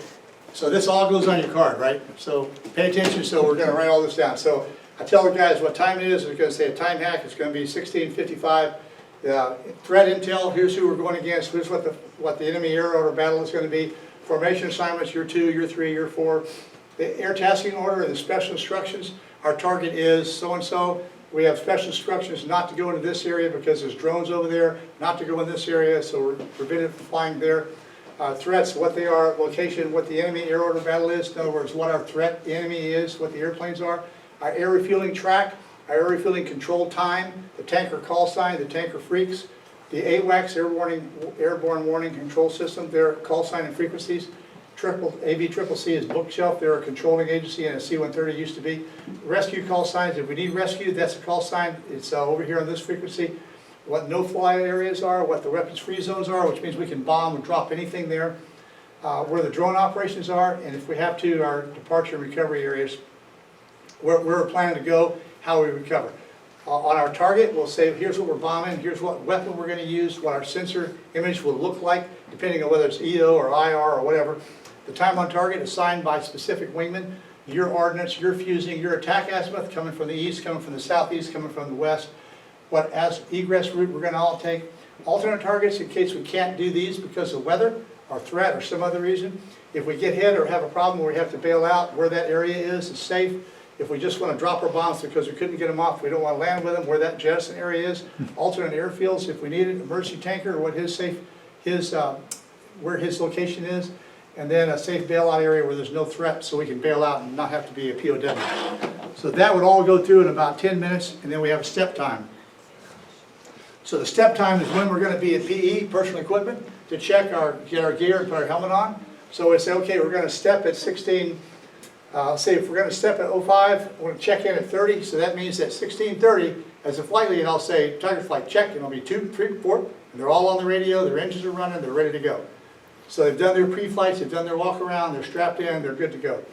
so this all goes on your card, right? So pay attention, so we're going to write all this down. So I tell the guys what time it is. We're going to say a time hack. It's going to be 16:55. Threat intel, here's who we're going against. Here's what the enemy air order battle is going to be. Formation assignments, year 2, year 3, year 4. The air tasking order and the special instructions. Our target is so-and-so. We have special instructions not to go into this area because there's drones over there, not to go in this area, so we're prevented from flying there. Threats, what they are, location, what the enemy air order battle is. In other words, what our threat enemy is, what the airplanes are. Our air refueling track, our air refueling control time, the tanker call sign, the tanker freaks, the AWACS, Airborne Warning Control System, their call sign and frequencies. AVCCC is bookshelf, they're a controlling agency, and a C-130 used to be. Rescue call signs, if we need rescue, that's a call sign. It's over here on this frequency. what no-fly areas are, what the weapons-free zones are, which means we can bomb or drop anything there, where the drone operations are, and if we have to, our departure and recovery areas, where we're planning to go, how we recover. On our target, we'll say, here's what we're bombing, here's what weapon we're going to use, what our sensor image will look like, depending on whether it's EO or IR or whatever. The time on target is assigned by specific wingman, your ordnance, your fusing, your attack azimuth, coming from the east, coming from the southeast, coming from the west, what as egress route we're going to all take. Alternate targets in case we can't do these because of weather or threat or some other reason. If we get hit or have a problem where we have to bail out, where that area is safe. If we just want to drop our bombs because we couldn't get them off, we don't want to land with them, where that jettison area is. Alternate airfields if we need it, emergency tanker, or what where his location is. And then a safe bailout area where there's no threat so we can bail out and not have to be a POW. So that would all go through in about 10 minutes, and then we have a step time. So the step time is when we're going to be at PE, personal equipment, to check get our gear and put our helmet on. So we say, okay, we're going to step at 16, say if we're going to step at 05, we're going to check in at 30, so that means that 16:30, as a flight lead, I'll say, target flight check, and it'll be 2, 3, 4, and they're all on the radio, their engines are running, they're ready to go. So they've done their pre-flights, they've done their walk around, they're strapped in, they're good to go.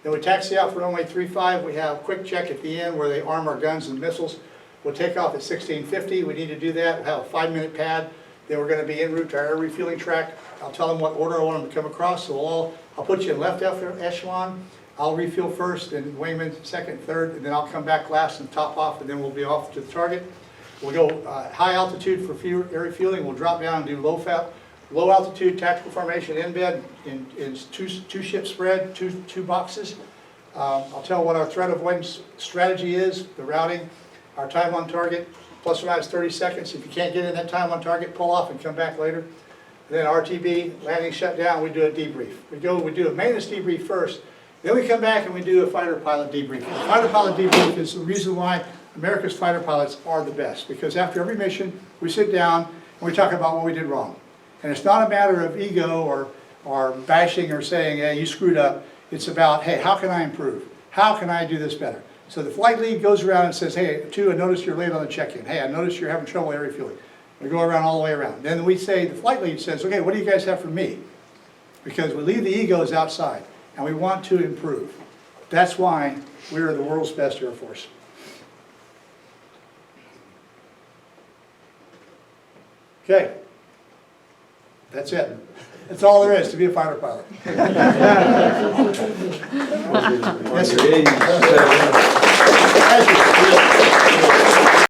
Then we taxi out for runway 35, we have a quick check at the end where they arm our guns and missiles. We'll take off at 16:50, we need to do that, we'll have a 5-minute pad. Then we're going to be en route to our air refueling track. I'll tell them what order I want them to come across, so I'll put you in left echelon, I'll refuel first, then wingman second, third, and then I'll come back last and top off, and then we'll be off to the target. We'll go high altitude for air refueling, we'll drop down and do low altitude tactical formation in bed in two ship spread, two boxes. I'll tell what our threat avoidance strategy is, the routing, our time on target, plus or minus 30 seconds. If you can't get in that time on target, pull off and come back later. And then RTB, landing shut down, we do a debrief. We do a maintenance debrief first, then we come back and we do a fighter pilot debrief. The fighter pilot debrief is the reason why America's fighter pilots are the best, because after every mission, we sit down and we talk about what we did wrong. And it's not a matter of ego or bashing or saying, hey, you screwed up. It's about, hey, how can I improve? How can I do this better? So the flight lead goes around and says, hey, I noticed you're late on the check-in. Hey, I noticed you're having trouble air refueling. We go around all the way around. Then we say, the flight lead says, okay, what do you guys have for me? Because we leave the egos outside and we want to improve. That's why we're the world's best Air Force. Okay. That's it. That's all there is to be a fighter pilot. Yes, sir. Thank you.